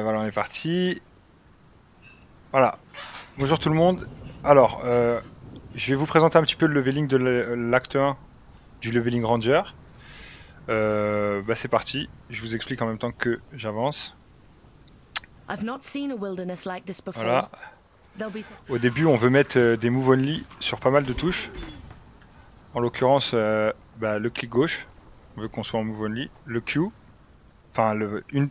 Voilà, on est parti. Voilà. Bonjour tout le monde. Alors, je vais vous présenter un petit peu le leveling de l'acte 1 du leveling ranger. C'est parti. Je vous explique en même temps que j'avance. I've not seen a wilderness like this before. Voilà. There'll be Au début, on veut mettre des move only sur pas mal de touches. En l'occurrence, le clic gauche. On veut qu'on soit en move only. Le Q. Enfin,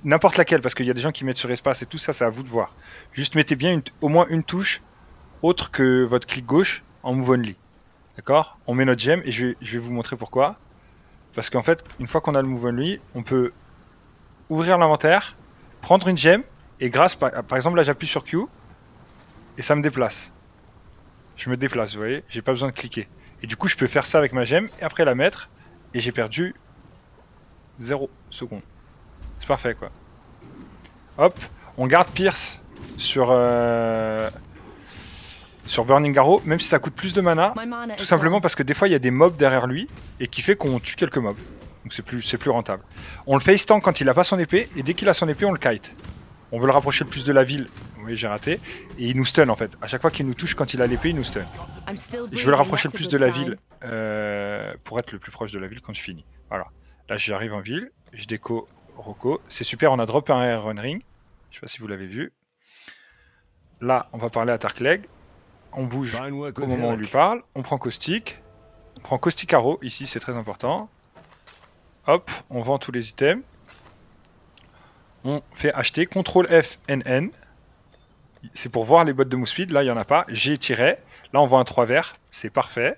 n'importe laquelle, parce qu'il y a des gens qui mettent sur espace et tout ça, c'est à vous de voir. Juste mettez bien au moins une touche autre que votre clic gauche en move only. D'accord? On met notre gemme et je vais vous montrer pourquoi. Parce qu'en fait, une fois qu'on a le move only, on peut ouvrir l'inventaire, prendre une gemme et par exemple là j'appuie sur Q et ça me déplace. Je me déplace, vous voyez? J'ai pas besoin de cliquer. Et du coup, je peux faire ça avec ma gemme et après la mettre et j'ai perdu 0 secondes. C'est parfait quoi. Hop, on garde Pierce sur sur Burning Arrow, même si ça coûte plus de mana, my mana tout is simplement gone. parce que des fois il y a des mobs derrière lui et qui fait qu'on tue quelques mobs. Donc c'est plus rentable. On le face tank quand il a pas son épée et dès qu'il a son épée on le kite. On veut le rapprocher le plus de la ville. Oui, j'ai raté. Et il nous stun en fait. À chaque fois qu'il nous touche quand il a l'épée, il nous stun. I'm still Je veux le breathing, rapprocher le that's a plus good de la ville sign. pour être le plus proche de la ville quand je finis. Voilà. Là j'arrive en ville, je déco Rocco. C'est super, on a drop un Iron Ring. Je sais pas si vous l'avez vu. Là, on va parler à Tarkleg. On bouge au moment où on lui parle. On prend Caustic. On prend Caustic Arrow, ici c'est très important. Hop, on vend tous les items. On fait acheter. CTRL F, NN. C'est pour voir les bottes de move speed. Là, il n'y en a pas. J'ai tiré. Là, on voit un 3 vert. C'est parfait.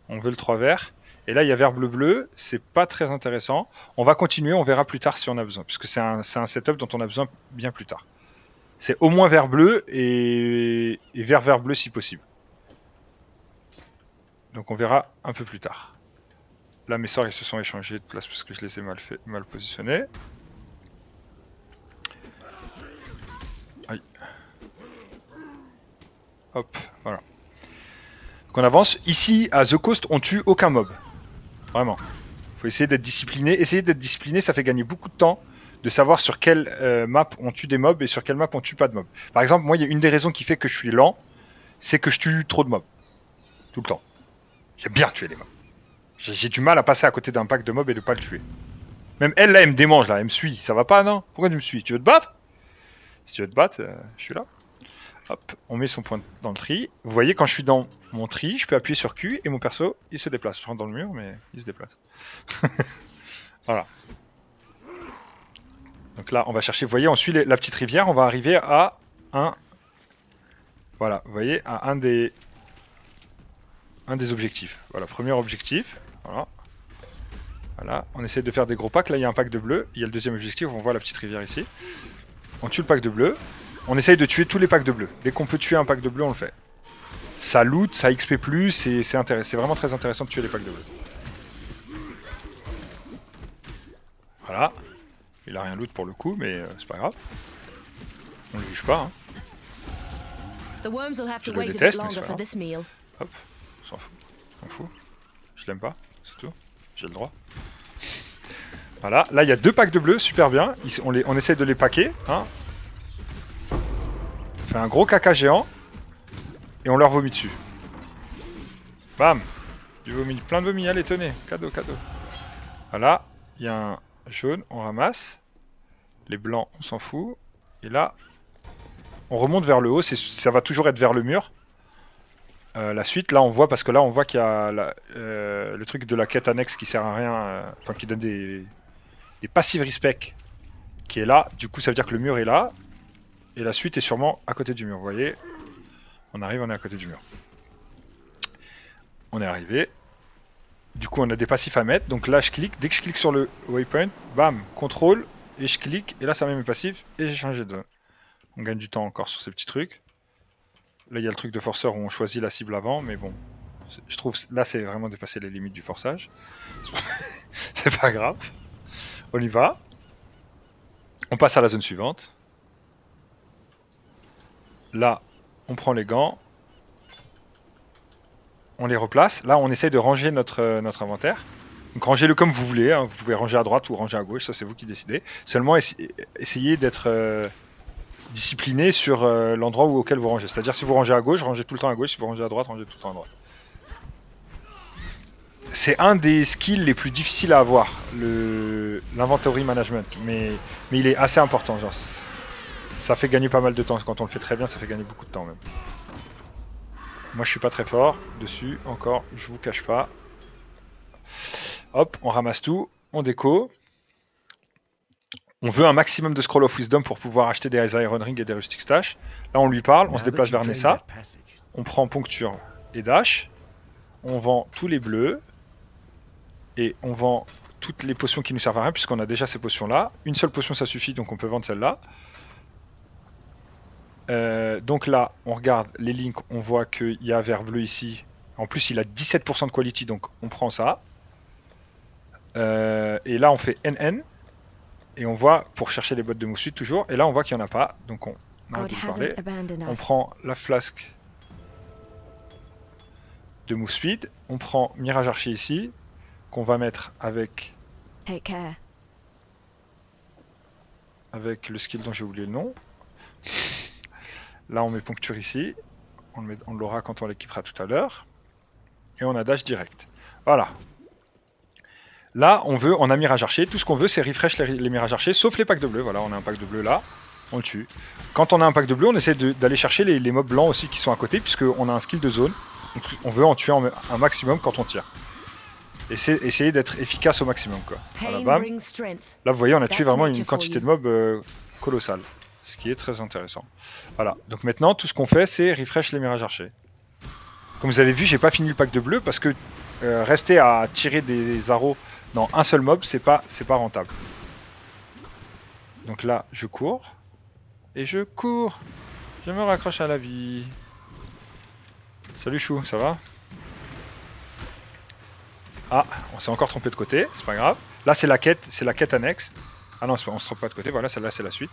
On veut le 3 vert. Et là, il y a vert bleu bleu. C'est pas très intéressant. On va continuer. On verra plus tard si on a besoin. Puisque c'est un setup dont on a besoin bien plus tard. C'est au moins vert bleu et vert bleu si possible. Donc on verra un peu plus tard. Là, mes sorts ils se sont échangés de place parce que je les ai mal positionnés. Aïe. Hop, voilà. Donc on avance. Ici, à The Coast, on tue aucun mob. Vraiment. Faut essayer d'être discipliné. Essayer d'être discipliné, ça fait gagner beaucoup de temps de savoir sur quelle map on tue des mobs et sur quelle map on tue pas de mobs. Par exemple, moi, il y a une des raisons qui fait que je suis lent, c'est que je tue trop de mobs. Tout le temps. J'aime bien tuer les mobs. J'ai du mal à passer à côté d'un pack de mobs et de pas le tuer. Même elle, là, elle me démange, là, elle me suit. Ça va pas, non? Pourquoi tu me suis? Tu veux te battre? Si tu veux te battre, je suis là. Hop, on met son point dans le tri. Vous voyez, quand je suis dans mon tri, je peux appuyer sur Q et mon perso, il se déplace. Je rentre dans le mur, mais il se déplace. Voilà. Donc là, on va chercher. Vous voyez, on suit la petite rivière. On va arriver à un. Voilà, vous voyez, à un des objectifs. Voilà, premier objectif. Voilà. Voilà, on essaie de faire des gros packs. Là, il y a un pack de bleu. Il y a le deuxième objectif. On voit la petite rivière ici. On tue le pack de bleu. On essaye de tuer tous les packs de bleu. Dès qu'on peut tuer un pack de bleu, on le fait. Ça loot, ça XP+, c'est vraiment très intéressant de tuer les packs de bleu. Voilà. Il a rien loot pour le coup, mais c'est pas grave. On le juge pas, hein. The worms will have Je to le wait a bit déteste, mais c'est longer pas for grave. this meal. Hop, on s'en fout. On fout. Je l'aime pas, c'est tout. J'ai le droit. Voilà, là il y a deux packs de bleu, super bien. On essaie de les packer, hein. On fait un gros caca géant. Et on leur vomit dessus. Bam. Du vomi, plein de vomi, allez tenez, cadeau, cadeau. Voilà, il y a un jaune, on ramasse. Les blancs, on s'en fout. Et là, on remonte vers le haut, ça va toujours être vers le mur. La suite, là on voit, parce que là on voit qu'il y a le truc de la quête annexe qui sert à rien, enfin qui donne des passives respect qui est là. Du coup ça veut dire que le mur est là. Et la suite est sûrement à côté du mur, vous voyez. On arrive, on est à côté du mur. On est arrivé. Du coup on a des passifs à mettre, donc là je clique, dès que je clique sur le waypoint, bam, contrôle, et je clique, et là ça met mes passifs, et j'ai changé de zone. On gagne du temps encore sur ces petits trucs. Là il y a le truc de forceur où on choisit la cible avant, mais bon, je trouve là c'est vraiment dépasser les limites du forçage. C'est pas grave. On y va. On passe à la zone suivante. Là, on prend les gants. On les replace. Là, on essaye de ranger notre inventaire. Donc rangez-le comme vous voulez. Hein. Vous pouvez ranger à droite ou ranger à gauche. Ça, c'est vous qui décidez. Seulement, essayez d'être discipliné sur l'endroit auquel vous rangez. C'est-à-dire si vous rangez à gauche, rangez tout le temps à gauche, si vous rangez à droite, rangez tout le temps à droite. C'est un des skills les plus difficiles à avoir, l'inventory management, mais il est assez important. Genre, ça fait gagner pas mal de temps. Quand on le fait très bien, ça fait gagner beaucoup de temps même. Moi je suis pas très fort dessus, encore, je vous cache pas. Hop, on ramasse tout, on déco. On veut un maximum de Scroll of Wisdom pour pouvoir acheter des Iron Ring et des Rustic Stash. Là on lui parle, on se déplace vers Nessa. On prend Poncture et Dash. On vend tous les bleus. Et on vend toutes les potions qui nous servent à rien puisqu'on a déjà ces potions là. Une seule potion ça suffit donc on peut vendre celle-là. Donc là on regarde les links, on voit qu'il y a vert bleu ici. En plus il a 17% de quality donc on prend ça. Et là on fait NN. Et on voit pour chercher les bottes de Moussuite toujours. Et là on voit qu'il n'y en a pas. Donc on arrête de parler. On prend la flasque de Moussuite. On prend Mirage Archer ici. Qu'on va mettre avec le skill dont j'ai oublié le nom. Là on met Poncture ici. On l'aura quand on l'équipera tout à l'heure. Et on a Dash direct. Voilà. Là on a Mirage Archer. Tout ce qu'on veut c'est refresh les Mirage Archers. Sauf les packs de bleu. Voilà, on a un pack de bleu là. On le tue. Quand on a un pack de bleu, on essaie d'aller chercher les mobs blancs aussi qui sont à côté. Puisqu'on a un skill de zone. Donc on veut en tuer un maximum quand on tire. Essayer d'être efficace au maximum quoi. Voilà, bam. Là vous voyez on a tué vraiment une quantité de mobs colossale. Ce qui est très intéressant. Voilà, donc maintenant tout ce qu'on fait c'est refresh les Mirage Archers. Comme vous avez vu j'ai pas fini le pack de bleu parce que rester à tirer des arrows dans un seul mob c'est pas rentable. Donc là je cours. Et je cours. Je me raccroche à la vie. Salut Chou, ça va ? Ah, on s'est encore trompé de côté, c'est pas grave. Là c'est la quête annexe. Ah non, on se trompe pas de côté, voilà, celle-là c'est la suite.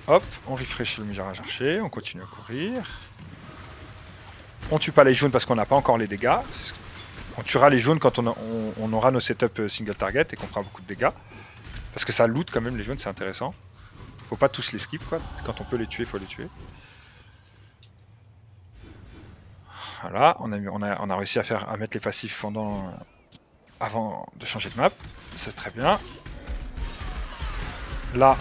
Hop, on refresh le Mirage Archer, on continue à courir. On tue pas les jaunes parce qu'on n'a pas encore les dégâts. On tuera les jaunes quand on aura nos setups single target et qu'on fera beaucoup de dégâts. Parce que ça loot quand même les jaunes, c'est intéressant. Faut pas tous les skip quoi, quand on peut les tuer, faut les tuer. Voilà, on a réussi à mettre les passifs avant de changer de map, c'est très bien. Là,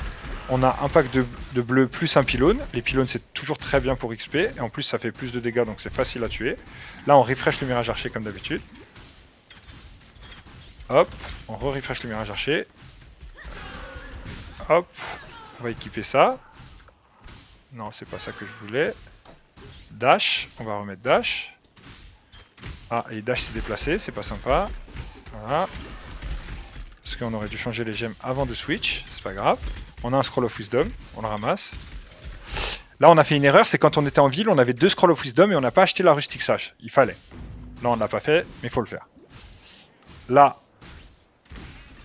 on a un pack de bleu plus un pylône. Les pylônes c'est toujours très bien pour XP, et en plus ça fait plus de dégâts donc c'est facile à tuer. Là on refresh le Mirage Archer comme d'habitude. Hop, on refresh le Mirage Archer. Hop, on va équiper ça. Non, c'est pas ça que je voulais. Dash, on va remettre Dash. Ah, et Dash s'est déplacé, c'est pas sympa. Voilà. Parce qu'on aurait dû changer les gemmes avant de switch, c'est pas grave. On a un Scroll of Wisdom, on le ramasse. Là, on a fait une erreur, c'est quand on était en ville, on avait 2 Scroll of Wisdom et on n'a pas acheté la Rustic Sash. Il fallait. Là, on l'a pas fait, mais il faut le faire. Là,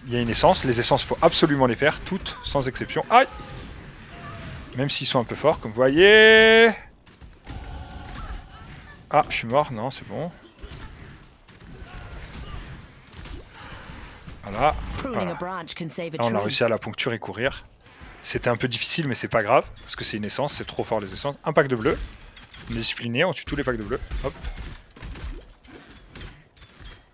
il y a une essence. Les essences, il faut absolument les faire, toutes, sans exception. Aïe! Même s'ils sont un peu forts, comme vous voyez. Ah, je suis mort, non, c'est bon. Voilà. Là, on a réussi à la poncture et courir. C'était un peu difficile, mais c'est pas grave, parce que c'est une essence, c'est trop fort les essences. Un pack de bleu. On est discipliné, on tue tous les packs de bleu. Hop.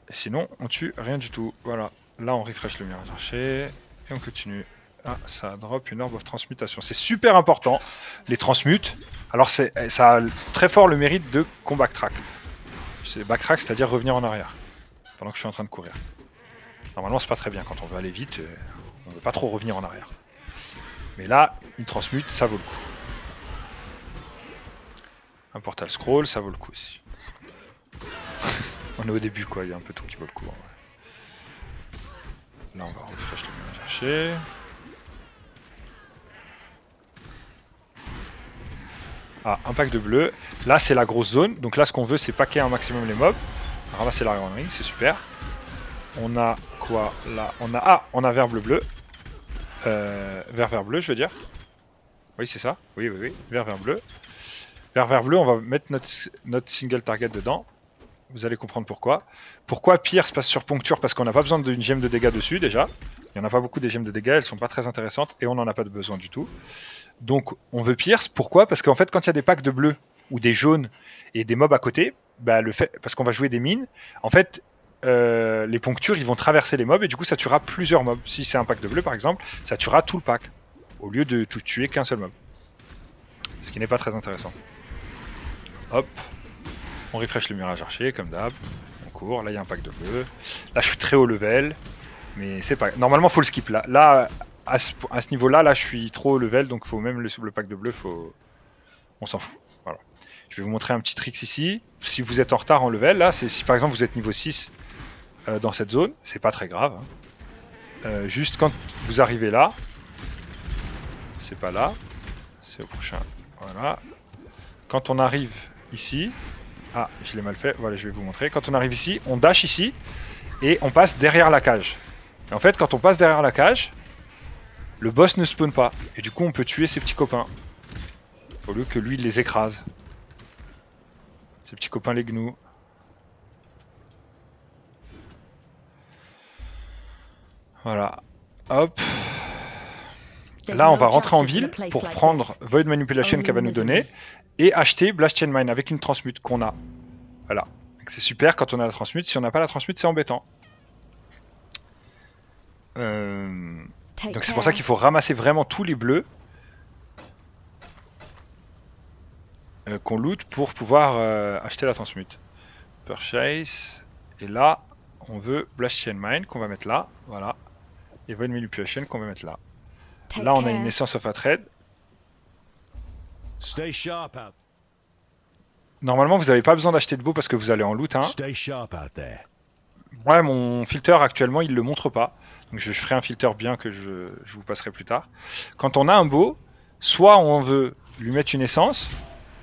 Et sinon, on tue rien du tout. Voilà. Là, on refresh le Mirage Archer. Et on continue. Ah, ça drop une orbe of transmutation. C'est super important, les transmutes. Alors, ça a très fort le mérite de combat backtrack. C'est backtrack, c'est-à-dire revenir en arrière. Pendant que je suis en train de courir. Normalement, c'est pas très bien. Quand on veut aller vite, on veut pas trop revenir en arrière. Mais là, une transmute, ça vaut le coup. Un portal scroll, ça vaut le coup aussi. On est au début, quoi. Il y a un peu tout qui vaut le coup. En vrai. Là, on va refresh le Mirage Archer. Ah, un pack de bleu. Là, c'est la grosse zone. Donc là, ce qu'on veut, c'est packer un maximum les mobs. Ramasser l'Iron Ring, c'est super. On a quoi là? On a vert bleu bleu. Vert bleu, je veux dire. Oui, c'est ça. Oui. Vert bleu. Vert bleu, on va mettre notre single target dedans. Vous allez comprendre pourquoi. Pourquoi Pierce passe sur Poncture? Parce qu'on n'a pas besoin d'une gemme de dégâts dessus déjà. Il n'y en a pas beaucoup des gemmes de dégâts, elles sont pas très intéressantes et on n'en a pas besoin du tout. Donc on veut Pierce, pourquoi? Parce qu'en fait quand il y a des packs de bleus ou des jaunes et des mobs à côté, bah, parce qu'on va jouer des mines, en fait les ponctures ils vont traverser les mobs et du coup ça tuera plusieurs mobs. Si c'est un pack de bleu par exemple, ça tuera tout le pack au lieu de tout tuer qu'un seul mob. Ce qui n'est pas très intéressant. Hop, on refresh le mirage archer comme d'hab. On court, là il y a un pack de bleu. Là je suis très haut level, mais c'est pas. Normalement faut le skip là. Là à ce niveau-là, là je suis trop haut level, donc faut même le pack de bleu, faut. On s'en fout. Voilà. Je vais vous montrer un petit trick ici. Si vous êtes en retard en level, là, si par exemple vous êtes niveau 6 dans cette zone, c'est pas très grave. Hein. Juste quand vous arrivez là, c'est pas là, c'est au prochain. Voilà. Quand on arrive ici, ah, je l'ai mal fait, voilà, je vais vous montrer. Quand on arrive ici, on dash ici et on passe derrière la cage. Et en fait, quand on passe derrière la cage, le boss ne spawn pas. Et du coup, on peut tuer ses petits copains. Au lieu que lui, il les écrase. Ses petits copains les gnous. Voilà. Hop. Là, on va rentrer en ville pour prendre Void Manipulation qu'elle va nous donner et acheter Blast Chain Mine avec une transmute qu'on a. Voilà. C'est super quand on a la transmute. Si on n'a pas la transmute, c'est embêtant. Donc c'est pour ça qu'il faut ramasser vraiment tous les bleus qu'on loot pour pouvoir acheter la transmute. Purchase. Et là, on veut Blast Chain Mine qu'on va mettre là. Voilà. Et Void Manipulation qu'on va mettre là. Là, on a une Essence of Hatred. Normalement, vous n'avez pas besoin d'acheter de beau parce que vous allez en loot. Hein. Ouais, mon filter actuellement, il le montre pas. Donc je ferai un filter bien que je vous passerai plus tard. Quand on a un beau, soit on veut lui mettre une essence,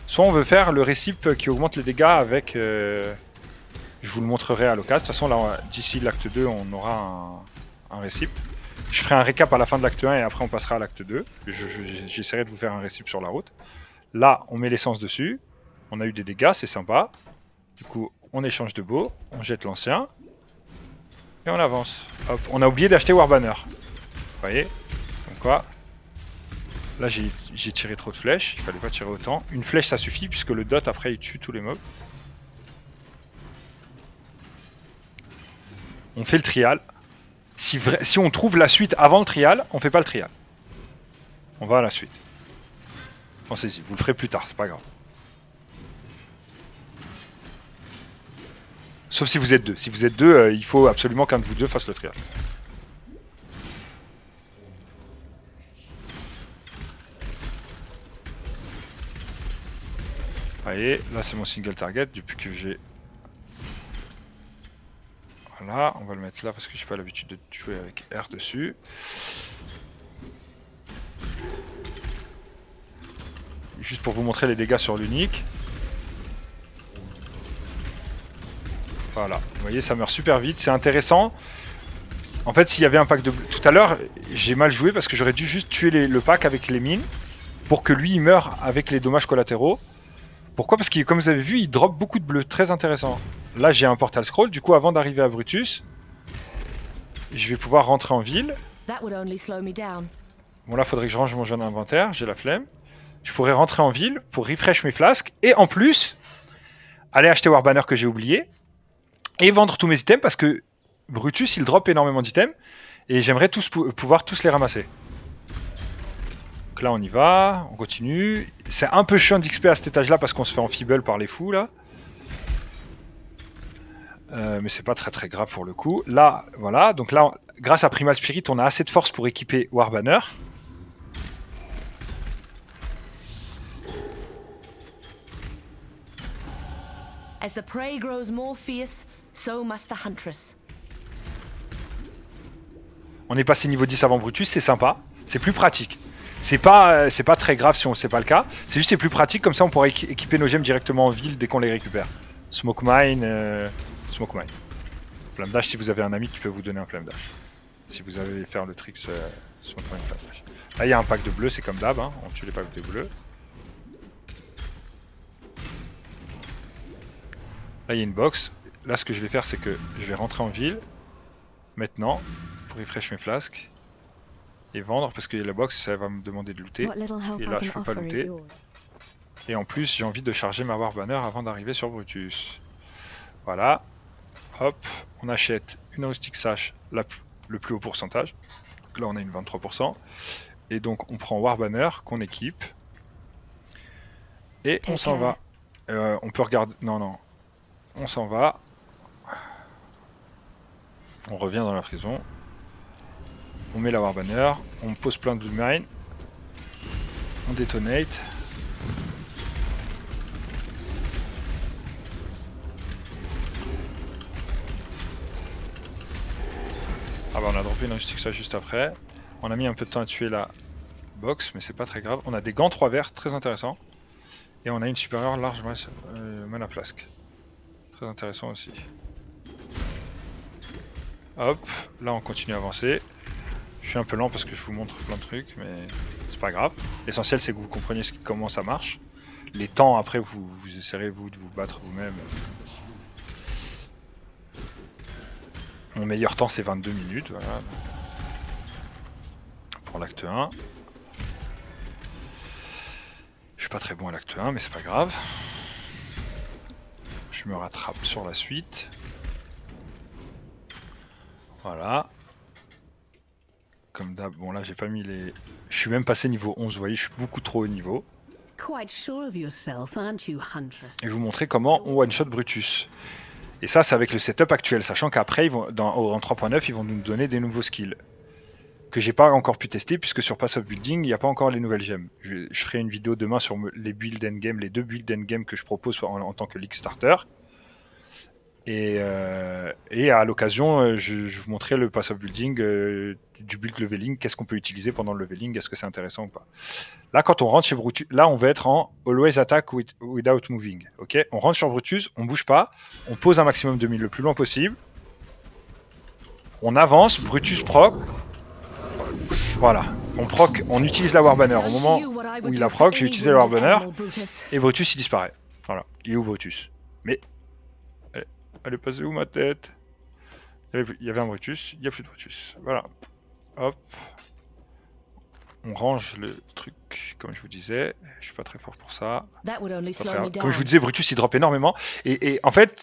soit on veut faire le récip qui augmente les dégâts avec... je vous le montrerai à l'occasion. De toute façon, là, d'ici l'acte 2, on aura un récip. Je ferai un récap à la fin de l'acte 1 et après on passera à l'acte 2. J'essaierai de vous faire un récip sur la route. Là, on met l'essence dessus. On a eu des dégâts, c'est sympa. Du coup, on échange de beau. On jette l'ancien. Et on avance. Hop, on a oublié d'acheter Warbanner. Vous voyez? Donc quoi? Là, j'ai tiré trop de flèches. Il fallait pas tirer autant. Une flèche, ça suffit puisque le dot, après, il tue tous les mobs. On fait le trial. Si on trouve la suite avant le trial, on fait pas le trial. On va à la suite. Pensez-y, vous le ferez plus tard, c'est pas grave. Sauf si vous êtes deux. Si vous êtes deux, il faut absolument qu'un de vous deux fasse le trial. Voyez, là c'est mon single target depuis que j'ai... Voilà, on va le mettre là parce que j'ai pas l'habitude de jouer avec R dessus. Juste pour vous montrer les dégâts sur l'unique. Voilà, vous voyez ça meurt super vite, c'est intéressant. En fait s'il y avait un pack de... Tout à l'heure j'ai mal joué parce que j'aurais dû juste tuer le pack avec les mines pour que lui il meure avec les dommages collatéraux. Pourquoi? Parce que comme vous avez vu il drop beaucoup de bleus, très intéressant. Là j'ai un portal scroll, du coup avant d'arriver à Brutus, je vais pouvoir rentrer en ville. Bon là faudrait que je range mon jeune inventaire, j'ai la flemme. Je pourrais rentrer en ville pour refresh mes flasques et en plus aller acheter Warbanner que j'ai oublié et vendre tous mes items parce que Brutus il drop énormément d'items et j'aimerais pouvoir tous les ramasser. Donc là on y va, on continue. C'est un peu chiant d'XP à cet étage là parce qu'on se fait enfeeble par les fous là. Mais c'est pas très grave pour le coup. Là, voilà, donc là, grâce à Primal Spirit, on a assez de force pour équiper Warbanner. As the prey grows more fierce, so must the huntress. On est passé niveau 10 avant Brutus, c'est sympa, c'est plus pratique. C'est pas très grave si on sait pas le cas, c'est juste c'est plus pratique, comme ça on pourra équiper nos gemmes directement en ville dès qu'on les récupère. Smoke Mine, Smoke Mine. Flame Dash si vous avez un ami qui peut vous donner un Flame Dash. Si vous avez faire le trick Smoke Mine Flame Dash. Là il y a un pack de bleus, c'est comme d'hab, hein. On tue les packs de bleus. Là il y a une box. Là ce que je vais faire c'est que je vais rentrer en ville maintenant pour refresh mes flasques et vendre parce que la box ça va me demander de looter. What little help Et I là je can peux pas offer is looter. yours. Et en plus j'ai envie de charger ma Warbanner avant d'arriver sur Brutus. Voilà. Hop, on achète une Rustic Sash, le plus haut pourcentage. Donc là on a une 23%. Et donc on prend Warbanner qu'on équipe. Et on Take s'en va. care. On peut regarder. Non, non. On s'en va. On revient dans la prison. On met la Warbanner. On pose plein de Blood Mine. On détonate. Ah bah on a droppé une Rustic Sash juste après. On a mis un peu de temps à tuer la box, mais c'est pas très grave. On a des gants 3 verts, très intéressants. Et on a une supérieure large mana flasque. Très intéressant aussi. Hop, là on continue à avancer. Je suis un peu lent parce que je vous montre plein de trucs, mais c'est pas grave. L'essentiel c'est que vous compreniez comment ça marche. Les temps après vous essaierez vous de vous battre vous-même. Mon meilleur temps c'est 22 minutes, voilà. Pour l'acte 1. Je suis pas très bon à l'acte 1 mais c'est pas grave. Je me rattrape sur la suite. Voilà. Comme d'hab, bon là j'ai pas mis les... Je suis même passé niveau 11, vous voyez, je suis beaucoup trop haut niveau. Quite sure of yourself, aren't you, Huntress? Et vous montrer comment on one-shot Brutus. Et ça c'est avec le setup actuel, sachant qu'après en 3.9 ils vont nous donner des nouveaux skills. Que j'ai pas encore pu tester puisque sur Pass of Building il n'y a pas encore les nouvelles gemmes. Je ferai une vidéo demain sur les builds endgame, les 2 builds endgame que je propose en tant que League Starter. Et à l'occasion, je vous montrerai le pass of building du build leveling, qu'est-ce qu'on peut utiliser pendant le leveling, est-ce que c'est intéressant ou pas. Là, quand on rentre chez Brutus, là on va être en always attack without moving. Ok, on rentre sur Brutus, on bouge pas, on pose un maximum de 1000 le plus loin possible. On avance, Brutus proc. Voilà, on proc, on utilise la Warbanner au moment où il a proc, j'ai utilisé la Warbanner et Brutus il disparaît. Voilà, il est où Brutus? Mais elle est passée où ma tête? Il y avait un Brutus, il n'y a plus de Brutus. Voilà. Hop. On range le truc, comme je vous disais. Je suis pas très fort pour ça. Comme je vous disais, Brutus il drop énormément. Et en fait,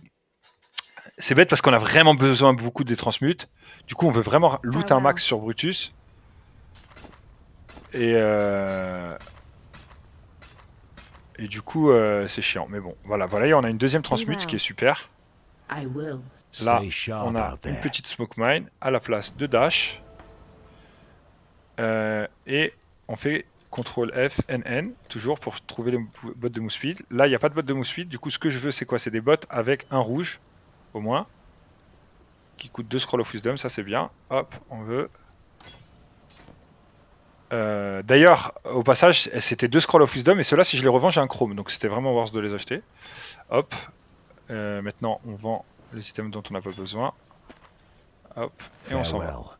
c'est bête parce qu'on a vraiment besoin beaucoup des transmutes. Du coup, on veut vraiment loot un max sur Brutus. Et du coup, c'est chiant. Mais bon, voilà, voilà. On a une deuxième transmute, ce qui est super. Là, on a une petite smoke mine à la place de dash. Et on fait CTRL F, NN, toujours pour trouver les bots de move speed. Là, il n'y a pas de bot de move speed. Du coup, ce que je veux, c'est quoi? C'est des bots avec un rouge, au moins, qui coûte 2 scroll of wisdom. Ça, c'est bien. Hop, on veut. D'ailleurs, au passage, c'était 2 scroll of wisdom. Et ceux-là, si je les revends, j'ai un chrome. Donc, c'était vraiment worth de les acheter. Hop. Maintenant, on vend les items dont on n'a pas besoin. Hop. Et on s'en va.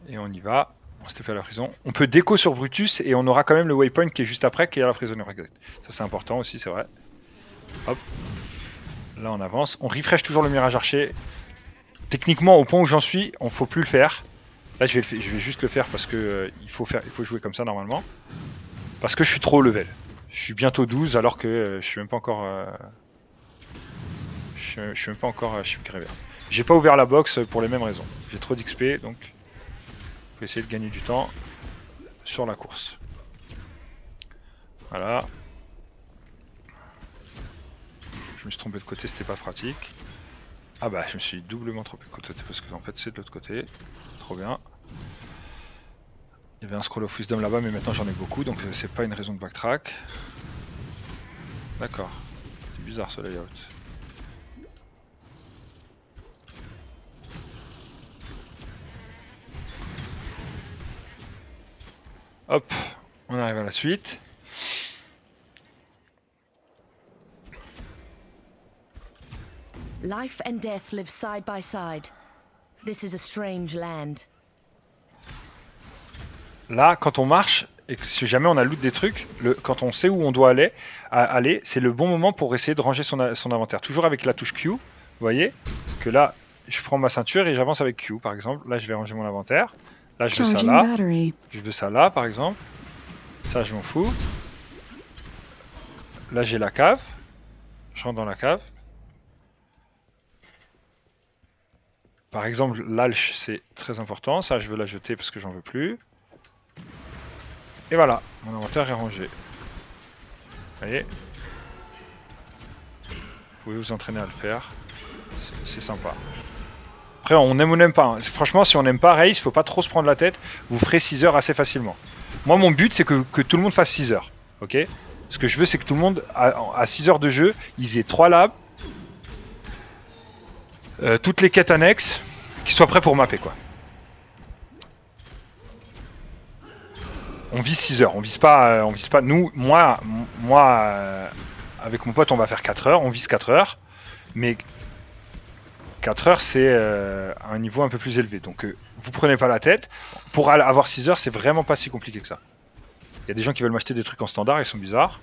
Et on y va. On s'était fait à la prison. On peut déco sur Brutus et on aura quand même le waypoint qui est juste après, qui est à la prison. Ça c'est important aussi, c'est vrai. Hop. Là on avance. On refresh toujours le mirage archer. Techniquement, au point où j'en suis, on faut plus le faire. Là je vais juste le faire parce que il faut jouer comme ça normalement. Parce que je suis trop haut level. Je suis bientôt 12 alors que je suis même pas encore... je suis même pas encore chip grévé. J'ai pas ouvert la box pour les mêmes raisons. J'ai trop d'XP donc... On peut essayer de gagner du temps sur la course. Voilà. Je me suis trompé de côté, c'était pas pratique. Ah bah je me suis doublement trompé de côté parce que en fait c'est de l'autre côté. Trop bien. Il y avait un scroll of wisdom là-bas mais maintenant j'en ai beaucoup donc c'est pas une raison de backtrack. D'accord. C'est bizarre ce layout. Hop, on arrive à la suite. Life and death live side by side. This is a strange land. Là, quand on marche, et que si jamais on a loot des trucs, quand on sait où on doit aller, c'est le bon moment pour essayer de ranger son inventaire. Toujours avec la touche Q, vous voyez que là, je prends ma ceinture et j'avance avec Q par exemple. Là, je vais ranger mon inventaire. Là, je veux ça là. Je veux ça là par exemple. Ça, je m'en fous. Là, j'ai la cave. Je rentre dans la cave. Par exemple, l'alche, c'est très important. Ça, je veux la jeter parce que j'en veux plus. Et voilà, mon inventaire est rangé. Vous voyez? Vous pouvez vous entraîner à le faire. C'est sympa. Après, on aime ou n'aime pas. Hein. Franchement, si on n'aime pas Race, faut pas trop se prendre la tête. Vous ferez 6 heures assez facilement. Moi, mon but, c'est que tout le monde fasse 6 heures. Ok? Ce que je veux, c'est que tout le monde, à 6 heures de jeu, ils aient 3 labs, toutes les quêtes annexes, qui soient prêts pour mapper, quoi. On vise 6 heures, on vise pas. Nous, moi, avec mon pote, on va faire 4 heures, on vise 4 heures, mais 4 heures, c'est un niveau un peu plus élevé. Donc, vous prenez pas la tête. Pour avoir 6 heures, c'est vraiment pas si compliqué que ça. Il y a des gens qui veulent m'acheter des trucs en standard, ils sont bizarres.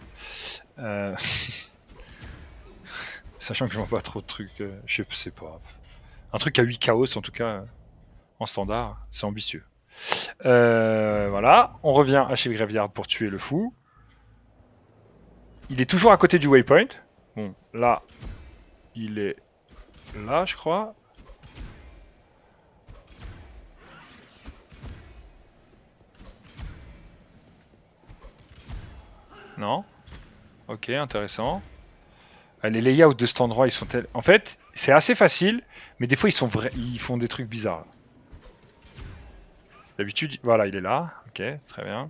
Sachant que je vends pas trop de trucs, je sais pas. Un truc à 8 chaos, en tout cas, en standard, c'est ambitieux. Voilà, on revient à chez Graveyard pour tuer le fou. Il est toujours à côté du waypoint. Bon, là, il est là, je crois. Non. Ok, intéressant. Les layouts de cet endroit, ils sont tels. En fait, c'est assez facile, mais des fois, ils font des trucs bizarres. D'habitude, voilà, il est là. Ok, très bien.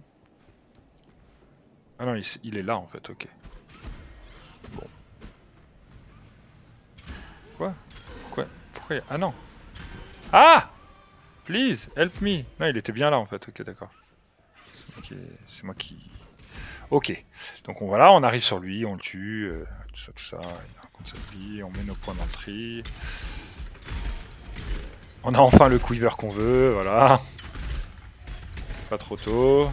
Ah non, il est là en fait, ok. Bon. Quoi? Pourquoi Ah non. Ah! Please, help me. Non, il était bien là en fait, ok, d'accord. C'est moi qui... Ok. Donc voilà, on arrive sur lui, on le tue, tout ça, il raconte sa vie, on met nos points dans le tri. On a enfin le quiver qu'on veut, voilà. C'est pas trop tôt.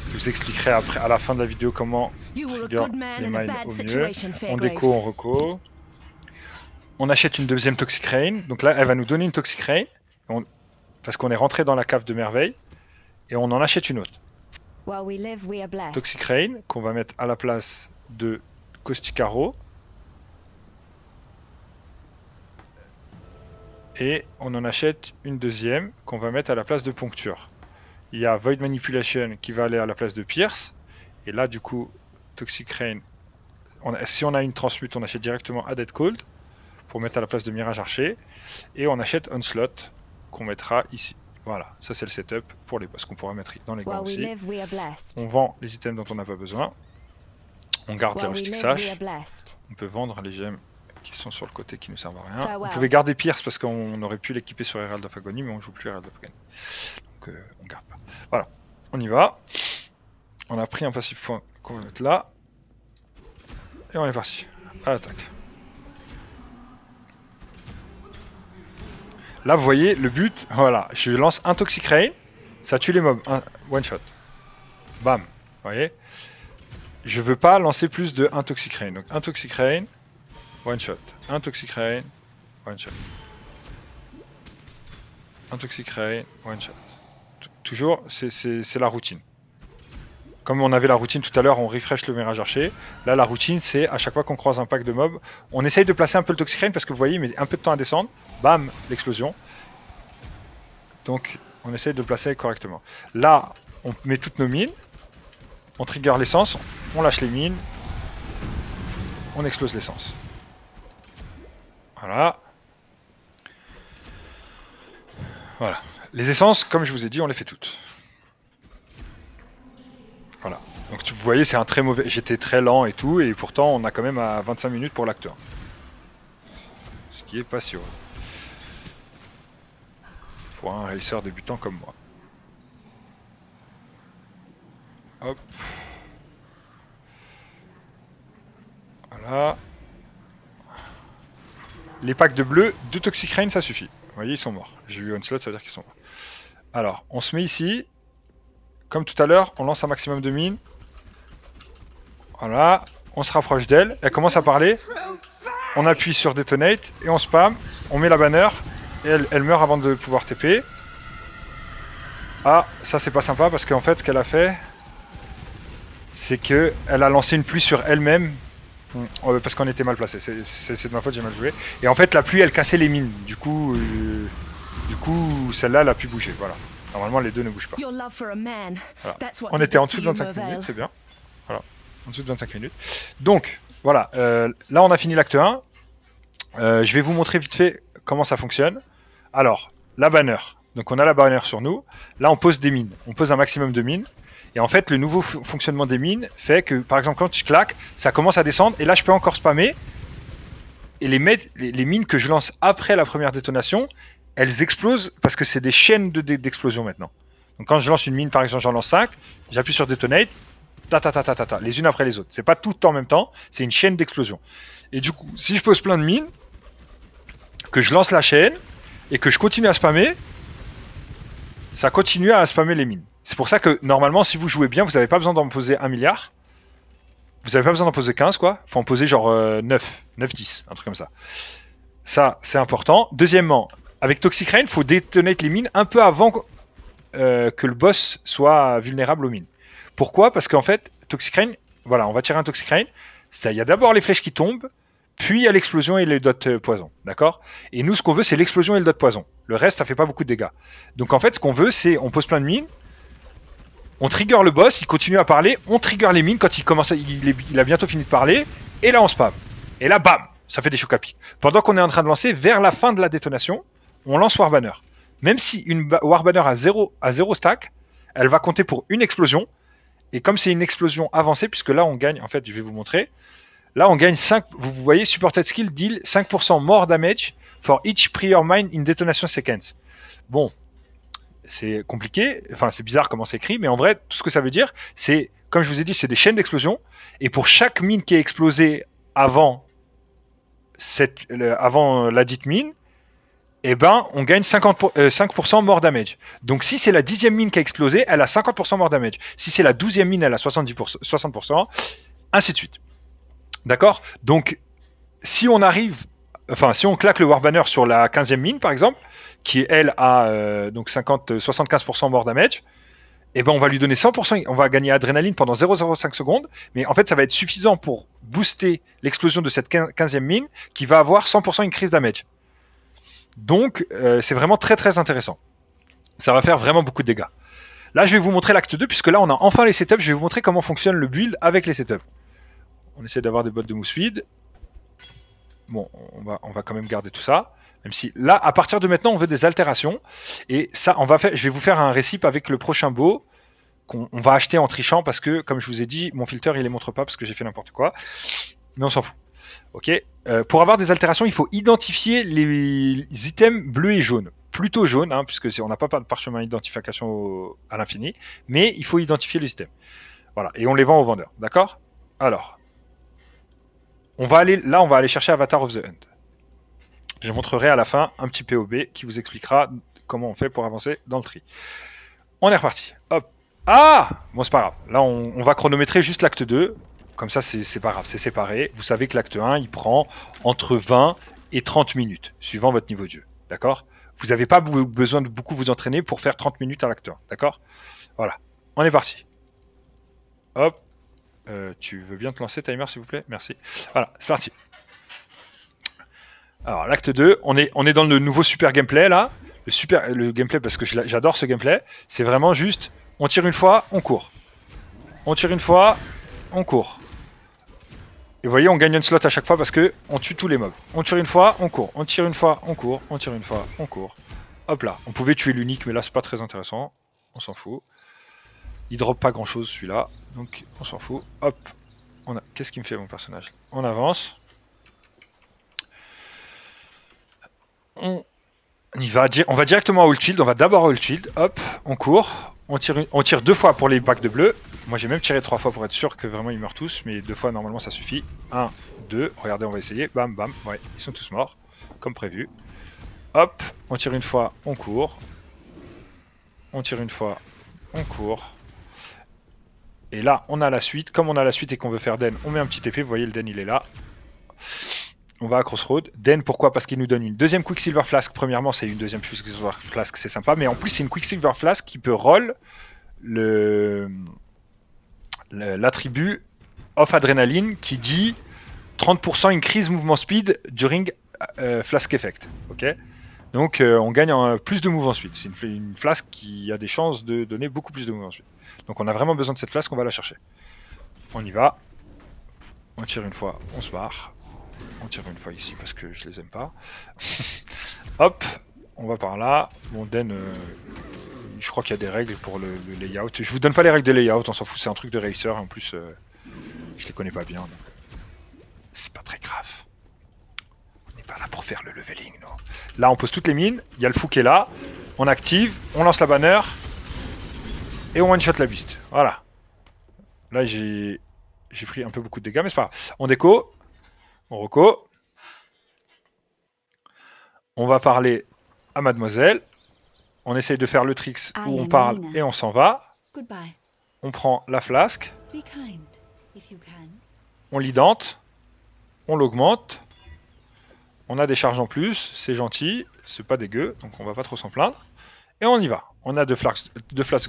Je vous expliquerai après, à la fin de la vidéo comment trigger les mines au mieux. On déco, on reco. On achète une deuxième Toxic Rain. Donc là, elle va nous donner une Toxic Rain. Parce qu'on est rentré dans la cave de merveille. Et on en achète une autre. Toxic Rain, qu'on va mettre à la place de Caustic Arrow. Et on en achète une deuxième qu'on va mettre à la place de Poncture. Il y a Void Manipulation qui va aller à la place de Pierce. Et là, du coup, Toxic Rain, si on a une transmute, on achète directement à Dead Cold pour mettre à la place de Mirage Archer. Et on achète Onslaught qu'on mettra ici. Voilà, ça c'est le setup pour les boss qu'on pourra mettre dans les gants aussi. On vend les items dont on n'a pas besoin. On garde les Rustic Sash. On peut vendre les gemmes qui sont sur le côté qui ne servent à rien. Vous pouvez garder Pierce parce qu'on aurait pu l'équiper sur Herald of Agony, mais on joue plus Herald of Agony. Donc on garde pas. Voilà, on y va. On a pris un passif point qu'on va mettre là. Et on est parti. À l'attaque. Là, vous voyez, le but, voilà, je lance un Toxic Rain, ça tue les mobs, one shot. Bam, vous voyez. Je veux pas lancer plus de un Toxic Rain. Donc un Toxic Rain, one shot. Un Toxic Rain, one shot. Un Toxic Rain, one shot. Toujours, c'est la routine. Comme on avait la routine tout à l'heure, on refresh le Mirage Archer. Là, la routine, c'est à chaque fois qu'on croise un pack de mobs, on essaye de placer un peu le Toxic Rain parce que vous voyez, il met un peu de temps à descendre. Bam, l'explosion. Donc, on essaye de le placer correctement. Là, on met toutes nos mines. On trigger l'essence. On lâche les mines. On explose l'essence. Voilà. Voilà. Les essences, comme je vous ai dit, on les fait toutes. Voilà. Donc vous voyez, c'est un très mauvais... J'étais très lent et tout, et pourtant on a quand même à 25 minutes pour l'acte 1. Ce qui est pas sûr. Pour un racer débutant comme moi. Hop. Voilà. Les packs de bleu, 2 Toxic Rain, ça suffit. Vous voyez, ils sont morts. J'ai eu Onslaught, ça veut dire qu'ils sont morts. Alors, on se met ici. comme tout à l'heure, on lance un maximum de mines. Voilà, on se rapproche d'elle, elle commence à parler. On appuie sur Detonate et on spam, on met la banner et elle meurt avant de pouvoir TP. Ah, ça c'est pas sympa parce qu'en fait ce qu'elle a fait, c'est que elle a lancé une pluie sur elle-même parce qu'on était mal placé. C'est de ma faute, j'ai mal joué. Et en fait la pluie elle cassait les mines. Du coup celle-là elle a pu bouger. Voilà. Normalement les deux ne bougent pas. Your love for a man. Voilà. That's what On did était en this dessous to de you, 25 minutes, Mervale. c'est bien. Voilà, en dessous de 25 minutes. Donc voilà, là on a fini l'acte 1. Je vais vous montrer vite fait comment ça fonctionne. Alors, la banner. Donc on a la banner sur nous. Là on pose des mines. On pose un maximum de mines. Et en fait le nouveau fonctionnement des mines fait que par exemple quand je claque, ça commence à descendre. Et là je peux encore spammer. Et les mines que je lance après la première détonation, elles explosent parce que c'est des chaînes d'explosion maintenant. Donc quand je lance une mine par exemple, j'en lance 5, j'appuie sur Detonate, les unes après les autres. C'est pas tout en même temps, c'est une chaîne d'explosion. Et du coup, si je pose plein de mines, que je lance la chaîne et que je continue à spammer, ça continue à spammer les mines. C'est pour ça que normalement, si vous jouez bien, vous n'avez pas besoin d'en poser 1 milliard. Vous n'avez pas besoin d'en poser 15, quoi. Faut en poser genre 9, 10, un truc comme ça. Ça, c'est important. Deuxièmement, avec Toxic Rain, il faut détonate les mines un peu avant que le boss soit vulnérable aux mines. Pourquoi? Parce qu'en fait, Toxic Rain, voilà, on va tirer un Toxic Rain. Il y a d'abord les flèches qui tombent, puis il y a l'explosion et les dots poison, d'accord? Et nous, ce qu'on veut, c'est l'explosion et le dot poison. Le reste, ça fait pas beaucoup de dégâts. Donc en fait, ce qu'on veut, c'est on pose plein de mines, on trigger le boss, il continue à parler, on trigger les mines quand il commence, il a bientôt fini de parler, et là on spam. Et là, bam, ça fait des chocs à pic. Pendant qu'on est en train de lancer, vers la fin de la détonation, on lance Warbanner. Même si une Warbanner a 0 stack, elle va compter pour une explosion. Et comme c'est une explosion avancée, puisque là on gagne, en fait, je vais vous montrer. Là on gagne 5, vous voyez, supported skill deal 5% more damage for each prior mine in detonation sequence. Bon, c'est compliqué, enfin c'est bizarre comment c'est écrit, mais en vrai, tout ce que ça veut dire, c'est, comme je vous ai dit, c'est des chaînes d'explosion. Et pour chaque mine qui est explosée avant la dite mine, eh ben, on gagne 5% more damage. Donc si c'est la 10e mine qui a explosé, elle a 50% more damage. Si c'est la 12e mine, elle a 60%, ainsi de suite. D'accord? Donc, si on claque le Warbanner sur la 15e mine, par exemple, qui elle a donc 75% more damage, eh ben on va lui donner 100%, on va gagner adrénaline pendant 0,05 secondes, mais en fait ça va être suffisant pour booster l'explosion de cette 15e mine qui va avoir 100% increase damage. Donc c'est vraiment très très intéressant. Ça va faire vraiment beaucoup de dégâts. Là je vais vous montrer l'acte 2, puisque là on a enfin les setups, je vais vous montrer comment fonctionne le build avec les setups. On essaie d'avoir des bottes de mousse vide. Bon, on va quand même garder tout ça. Même si là, à partir de maintenant, on veut des altérations. Et ça, je vais vous faire un récip avec le prochain beau qu'on va acheter en trichant parce que, comme je vous ai dit, mon filter il les montre pas parce que j'ai fait n'importe quoi. Mais on s'en fout. Ok. Pour avoir des altérations, il faut identifier les items bleus et jaunes. Plutôt jaunes, hein, puisque on n'a pas de parchemin d'identification à l'infini. Mais il faut identifier les items. Voilà. Et on les vend aux vendeurs. D'accord? Alors. On va aller chercher Avatar of the Hunt. Je montrerai à la fin un petit POB qui vous expliquera comment on fait pour avancer dans le tri. On est reparti. Hop. Ah! Bon, c'est pas grave. Là, on va chronométrer juste l'acte 2. Comme ça, c'est pas grave, c'est séparé. Vous savez que l'acte 1, il prend entre 20 et 30 minutes, suivant votre niveau de jeu. D'accord? Vous n'avez pas besoin de beaucoup vous entraîner pour faire 30 minutes à l'acte 1. D'accord? Voilà. On est parti. Hop. Tu veux bien te lancer, timer, s'il vous plaît? Merci. Voilà, c'est parti. Alors, l'acte 2, on est dans le nouveau super gameplay, là. Le gameplay, parce que j'adore ce gameplay. C'est vraiment juste, on tire une fois, on court. On tire une fois, on court. Et vous voyez, on gagne un slot à chaque fois parce que on tue tous les mobs. On tire une fois, on court. On tire une fois, on court. On tire une fois, on court. Hop là. On pouvait tuer l'unique, mais là, c'est pas très intéressant. On s'en fout. Il drop pas grand chose celui-là, donc on s'en fout. Hop, qu'est-ce qu'il me fait mon personnage? On avance. On va directement à Oldfield, on va d'abord à Oldfield, hop, on court. On tire 2 fois pour les packs de bleu. Moi j'ai même tiré 3 fois pour être sûr que vraiment ils meurent tous, mais 2 fois normalement ça suffit. 1, 2, regardez on va essayer, bam bam, ouais, ils sont tous morts, comme prévu. Hop, on tire une fois, on court. On tire une fois, on court. Et là, on a la suite. Comme on a la suite et qu'on veut faire Den, on met un petit épée. Vous voyez, le Den, il est là. On va à Crossroad. Den, pourquoi? Parce qu'il nous donne une deuxième Quicksilver Flask. Premièrement, c'est une deuxième Quicksilver Flask, c'est sympa. Mais en plus, c'est une Quicksilver Flask qui peut roll l'attribut of Adrenaline qui dit 30% increase movement speed during Flask Effect. Ok. Donc on gagne plus de mouvement speed. C'est une flasque qui a des chances de donner beaucoup plus de mouvement speed. Donc on a vraiment besoin de cette flasque, on va la chercher. On y va. On tire une fois, on se barre. On tire une fois ici parce que je les aime pas. Hop, on va par là. Bon, Den, je crois qu'il y a des règles pour le layout. Je vous donne pas les règles de layout, on s'en fout, c'est un truc de racer. En plus, je les connais pas bien. C'est pas très grave. On n'est pas là pour faire le leveling, non. Là, on pose toutes les mines. Il y a le fou qui est là. On active, on lance la banner. Et on one-shot la beast. Voilà. Là, j'ai pris un peu beaucoup de dégâts, mais c'est pas grave. On déco. On reco. On va parler à mademoiselle. On essaye de faire le tricks où on parle et on s'en va. Goodbye. On prend la flasque. Be kind, if you can. On l'idente. On l'augmente. On a des charges en plus. C'est gentil. C'est pas dégueu. Donc on va pas trop s'en plaindre. Et on y va. On a deux flasques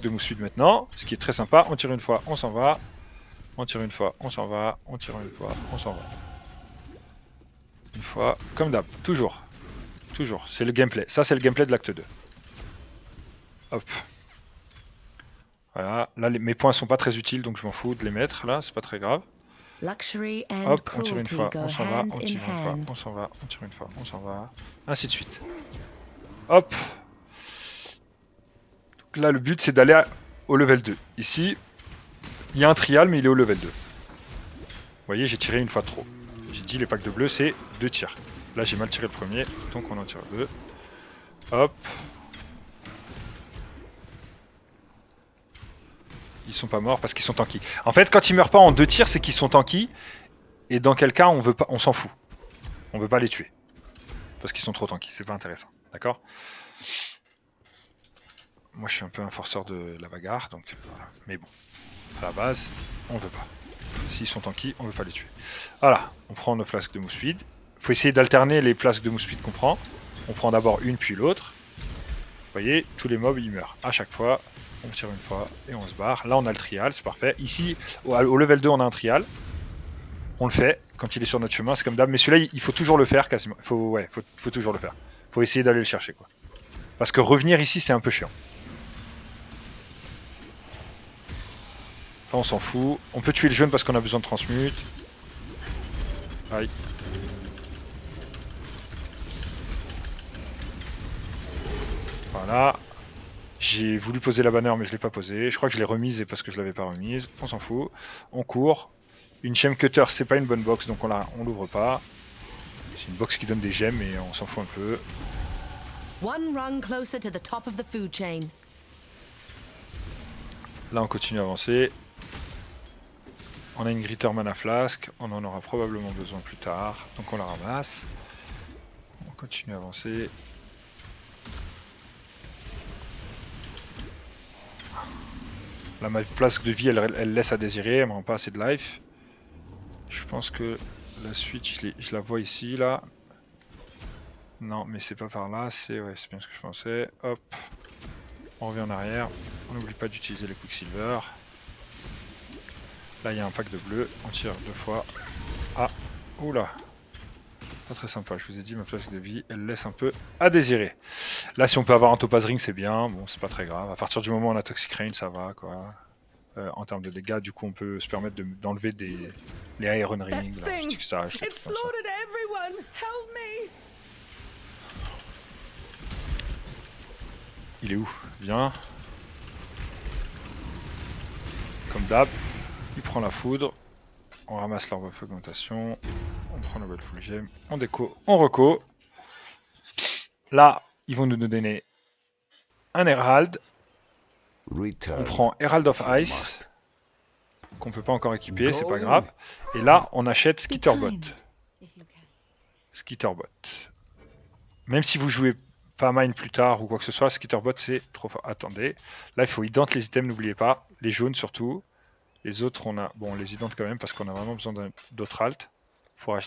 de mousse speed maintenant. Ce qui est très sympa. On tire une fois, on s'en va. On tire une fois, on s'en va. On tire une fois, on s'en va. Une fois, comme d'hab. Toujours. Toujours. C'est le gameplay. Ça, c'est le gameplay de l'acte 2. Hop. Voilà. Là, mes points sont pas très utiles, donc je m'en fous de les mettre. Là, c'est pas très grave. Luxury and Hop, on tire une cruelty fois, go on s'en va, hand on in tire une fois, hand. on s'en va, on tire une fois, on s'en va. Ainsi de suite. Hop. Donc là, le but, c'est d'aller au level 2. Ici, il y a un trial, mais il est au level 2. Vous voyez, j'ai tiré une fois de trop. J'ai dit, les packs de bleu, c'est 2 tirs. Là, j'ai mal tiré le premier, donc on en tire 2. Hop. Ils sont pas morts parce qu'ils sont tanky. En fait, quand ils meurent pas en 2 tirs, c'est qu'ils sont tanky. Et dans quel cas, on veut pas, on s'en fout. On veut pas les tuer. Parce qu'ils sont trop tanky, c'est pas intéressant. D'accord? Moi, je suis un peu un forceur de la bagarre, donc voilà. Mais bon, à la base, on veut pas. S'ils sont tanky, on veut pas les tuer. Voilà, on prend nos flasques de mousse speed. Faut essayer d'alterner les flasques de mousse speed qu'on prend. On prend d'abord une puis l'autre. Vous voyez, tous les mobs ils meurent à chaque fois. On tire une fois et on se barre. Là on a le trial, c'est parfait. Ici, au level 2 on a un trial. On le fait quand il est sur notre chemin, c'est comme d'hab. Mais celui-là il faut toujours le faire quasiment. Faut toujours le faire. Faut essayer d'aller le chercher quoi. Parce que revenir ici c'est un peu chiant. Enfin, on s'en fout. On peut tuer le jaune parce qu'on a besoin de transmute. Aïe. Voilà. J'ai voulu poser la banner mais je l'ai pas posée. Je crois que je l'ai remise et parce que je l'avais pas remise. On s'en fout. On court. Une gem cutter c'est pas une bonne box donc on l'ouvre pas. C'est une box qui donne des gemmes et on s'en fout un peu. One rung closer to the top of the food chain. Là on continue à avancer. On a une Gritter Mana Flask. On en aura probablement besoin plus tard. Donc on la ramasse. On continue à avancer. Là ma flasque de vie elle laisse à désirer, elle me rend pas assez de life. Je pense que la suite je la vois ici là. Non mais c'est pas par là, c'est bien ce que je pensais. Hop. On revient en arrière. On n'oublie pas d'utiliser les Quicksilver. Là il y a un pack de bleu, on tire 2 fois. Ah, oula. Pas très sympa, je vous ai dit ma flasque de vie elle laisse un peu à désirer. Là si on peut avoir un Topaz Ring c'est bien, bon c'est pas très grave. À partir du moment où on a Toxic Rain ça va quoi. En termes de dégâts, du coup on peut se permettre d'enlever les Iron Ring, là, Stick Stage, It slaughtered everyone. Help me. Il est où? Viens. Comme d'hab, il prend la foudre. On ramasse l'orbe of augmentation. On prend le full gem. On déco, on reco. Là, ils vont nous donner un Herald. On prend Herald of Ice. Qu'on peut pas encore équiper, c'est pas grave. Et là, on achète Skitterbot. Skitterbot. Même si vous jouez pas mine plus tard ou quoi que ce soit, Skitterbot c'est trop fort. Attendez, là il faut ident les items, n'oubliez pas. Les jaunes surtout. Les autres, on a, bon, on les idente quand même parce qu'on a vraiment besoin d'autres alts.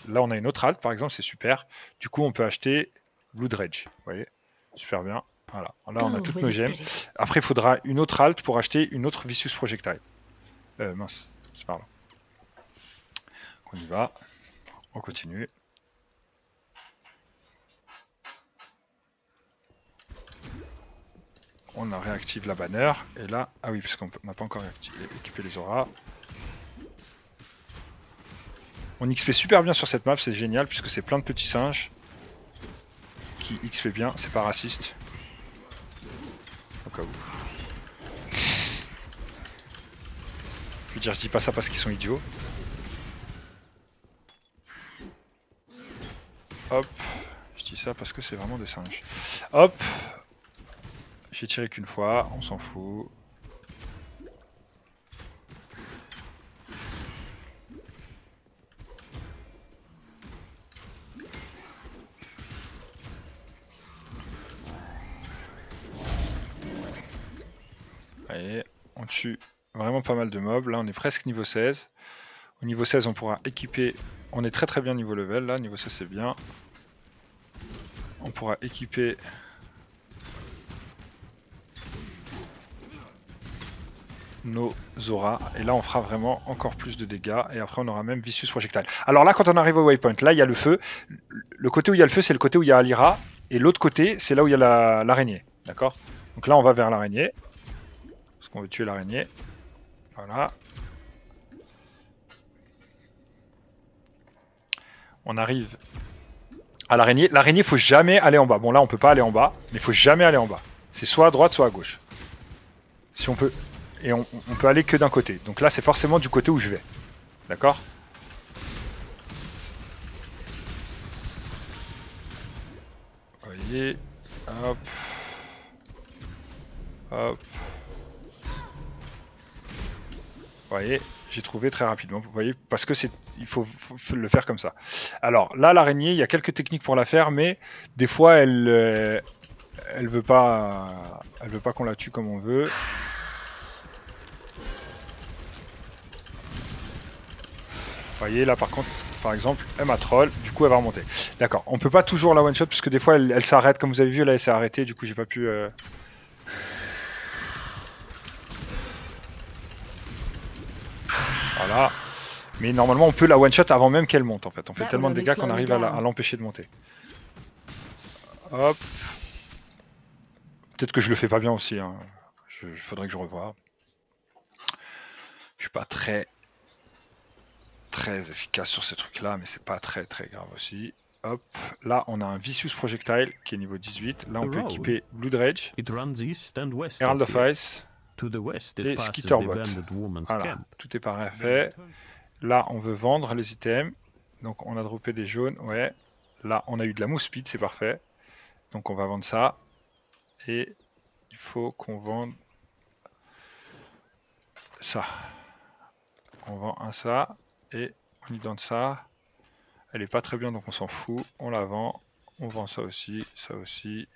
Là, on a une autre alt, par exemple, c'est super. Du coup, on peut acheter Blood Rage. Vous voyez, super bien. Voilà. Là, on a Go toutes with nos the gemmes. spirit. Après, il faudra une autre alt pour acheter une autre Vicious Projectile. Mince, c'est par là. On y va. On continue. On a réactive la banner. Et là, ah oui, parce qu'on n'a pas encore équipé les auras. On XP super bien sur cette map, c'est génial, puisque c'est plein de petits singes qui XP bien, c'est pas raciste. Au cas où. Je veux dire, je dis pas ça parce qu'ils sont idiots. Hop, je dis ça parce que c'est vraiment des singes. Hop, j'ai tiré qu'une fois, on s'en fout. Allez, on tue vraiment pas mal de mobs. Là, on est presque niveau 16. Au niveau 16, on pourra équiper... On est très très bien niveau level, là. Niveau 16, c'est bien. On pourra équiper... nos auras, et là on fera vraiment encore plus de dégâts, et après on aura même Vicious Projectile. Alors là, quand on arrive au waypoint, là il y a le feu. Le côté où il y a le feu, c'est le côté où il y a Alira, et l'autre côté, c'est là où il y a l'araignée. D'accord? Donc là on va vers l'araignée, parce qu'on veut tuer l'araignée. Voilà. On arrive à l'araignée. L'araignée, faut jamais aller en bas. Bon là on peut pas aller en bas, mais faut jamais aller en bas. C'est soit à droite, soit à gauche. Si on peut... Et on peut aller que d'un côté. Donc là c'est forcément du côté où je vais. D'accord? Vous voyez, hop, hop. Vous voyez, j'ai trouvé très rapidement. Vous voyez, parce que il faut le faire comme ça. Alors là, l'araignée, il y a quelques techniques pour la faire, mais des fois, elle veut pas qu'on la tue comme on veut. Vous voyez, là par contre, par exemple, elle m'a troll, du coup elle va remonter. D'accord, on peut pas toujours la one shot parce que des fois elle s'arrête, comme vous avez vu, là elle s'est arrêtée, du coup j'ai pas pu. Voilà. Mais normalement on peut la one shot avant même qu'elle monte en fait. On fait tellement de dégâts qu'on arrive à l'empêcher de monter. Hop. Peut-être que je le fais pas bien aussi. Hein. Faudrait que je revoie. Je suis pas très efficace sur ces trucs là, mais c'est pas très grave aussi. Hop, là on a un Vicious Projectile qui est niveau 18. Là on peut équiper Blood Rage, Herald of Ice et Skitterbot. Voilà, tout est parfait. Là on veut vendre les items. Donc on a droppé des jaunes, ouais. Là on a eu de la mousse speed, c'est parfait. Donc on va vendre ça. Et il faut qu'on vende ça. On vend un ça et on idente ça. Elle est pas très bien donc on s'en fout. On la vend. On vend ça aussi, ça aussi,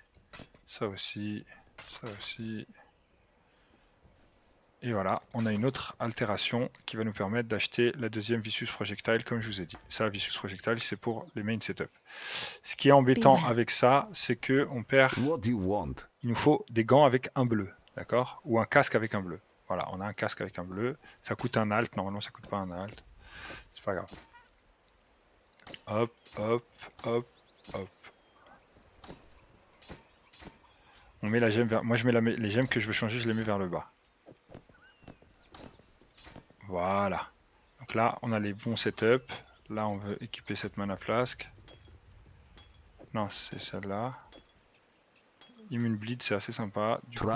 ça aussi, ça aussi. Et voilà, on a une autre altération qui va nous permettre d'acheter la deuxième Vicious Projectile comme je vous ai dit. Ça, Vicious Projectile, c'est pour les main setup. Ce qui est embêtant avec ça, c'est que on perd... Il nous faut des gants avec un bleu, d'accord? Ou un casque avec un bleu. Voilà, on a un casque avec un bleu. Ça coûte un alt, normalement ça coûte pas un alt. C'est pas grave. Hop, hop, hop, hop. On met la gemme vers... Moi je mets les gemmes que je veux changer, je les mets vers le bas. Voilà. Donc là, on a les bons setups. Là, on veut équiper cette mana flasque. Non, c'est celle-là. Immune Bleed, c'est assez sympa. Du coup,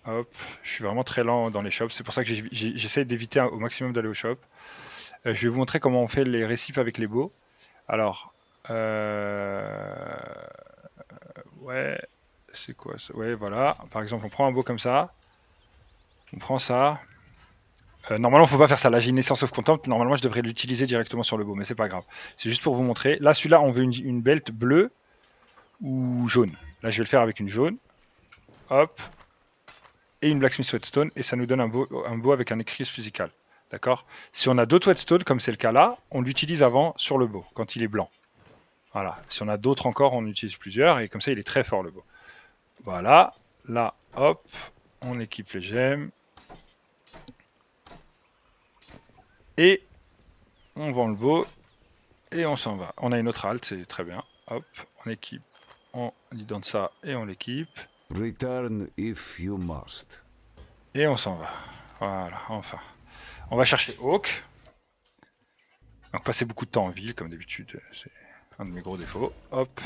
hop, je suis vraiment très lent dans les shops. C'est pour ça que j'essaie d'éviter au maximum d'aller au shop. Je vais vous montrer comment on fait les récifs avec les bows. Alors, ouais, c'est quoi ça? Ouais, voilà. Par exemple, on prend un bow comme ça. On prend ça. Normalement, faut pas faire ça. Là, j'ai une Essence of Contempt. Normalement, je devrais l'utiliser directement sur le bow, mais c'est pas grave. C'est juste pour vous montrer. Là, celui-là, on veut une belt bleue ou jaune. Là, je vais le faire avec une jaune. Hop. et une Blacksmith Whetstone, et ça nous donne un bow avec un écrit physical. D'accord? Si on a d'autres Whetstone, comme c'est le cas là, on l'utilise avant sur le bow, quand il est blanc. Voilà. Si on a d'autres encore, on utilise plusieurs, et comme ça, il est très fort le bow. Voilà. Là, hop, on équipe les gemmes. Et on vend le bow, et on s'en va. On a une autre halte, c'est très bien. Hop, on équipe, on identifie ça, et on l'équipe. Return if you must. Et on s'en va. Voilà, enfin. On va chercher Hawk. Donc passer beaucoup de temps en ville, comme d'habitude, c'est un de mes gros défauts. Hop.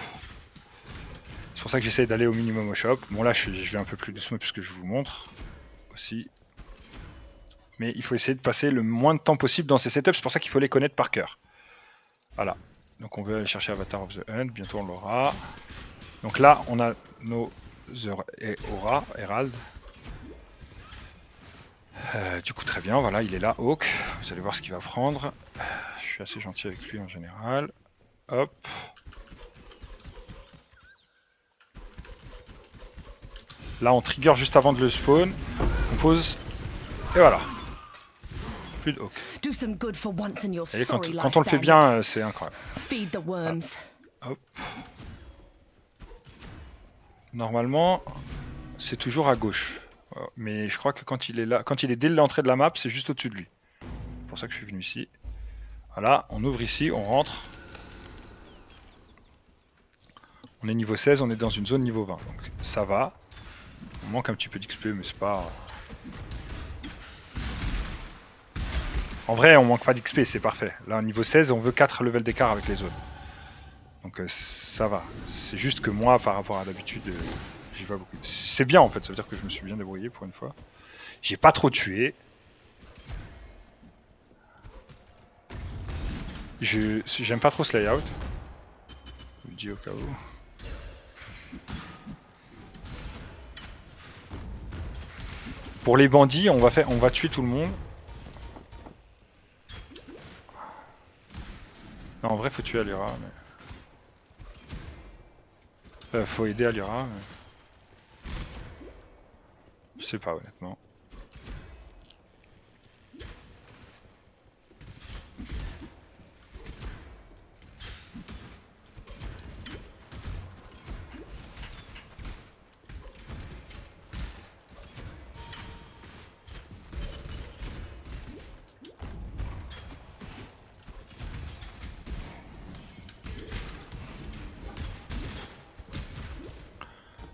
C'est pour ça que j'essaie d'aller au minimum au shop. Bon là, je vais un peu plus doucement puisque je vous montre aussi. Mais il faut essayer de passer le moins de temps possible dans ces setups. C'est pour ça qu'il faut les connaître par cœur. Voilà. Donc on veut aller chercher Avatar of the Hunt. Bientôt on l'aura. Donc là, on a nos Aura, Herald. Du coup très bien, voilà, il est là, Hawk. Vous allez voir ce qu'il va prendre. Je suis assez gentil avec lui en général. Hop. Là on trigger juste avant de le spawn. On pose. Et voilà. Plus de Hawk. Do some good for once in your Et sorry life, quand on le fait bandit. bien, c'est incroyable. Feed the worms. Hop. Normalement, c'est toujours à gauche. Mais je crois que quand il est là, quand il est dès l'entrée de la map, c'est juste au-dessus de lui. C'est pour ça que je suis venu ici. Voilà, on ouvre ici, on rentre. On est niveau 16, on est dans une zone niveau 20, donc ça va. On manque un petit peu d'XP, mais c'est pas... En vrai, on manque pas d'XP, c'est parfait. Là, niveau 16, on veut 4 levels d'écart avec les zones. Donc ça va. C'est juste que moi, par rapport à d'habitude, j'ai pas beaucoup... C'est bien en fait, ça veut dire que je me suis bien débrouillé pour une fois. J'ai pas trop tué. J'aime pas trop ce layout. Je le dis au cas où. Pour les bandits, on va tuer tout le monde. Non, en vrai, faut tuer Alira, mais... faut aider Alira, mais... Je sais pas, honnêtement.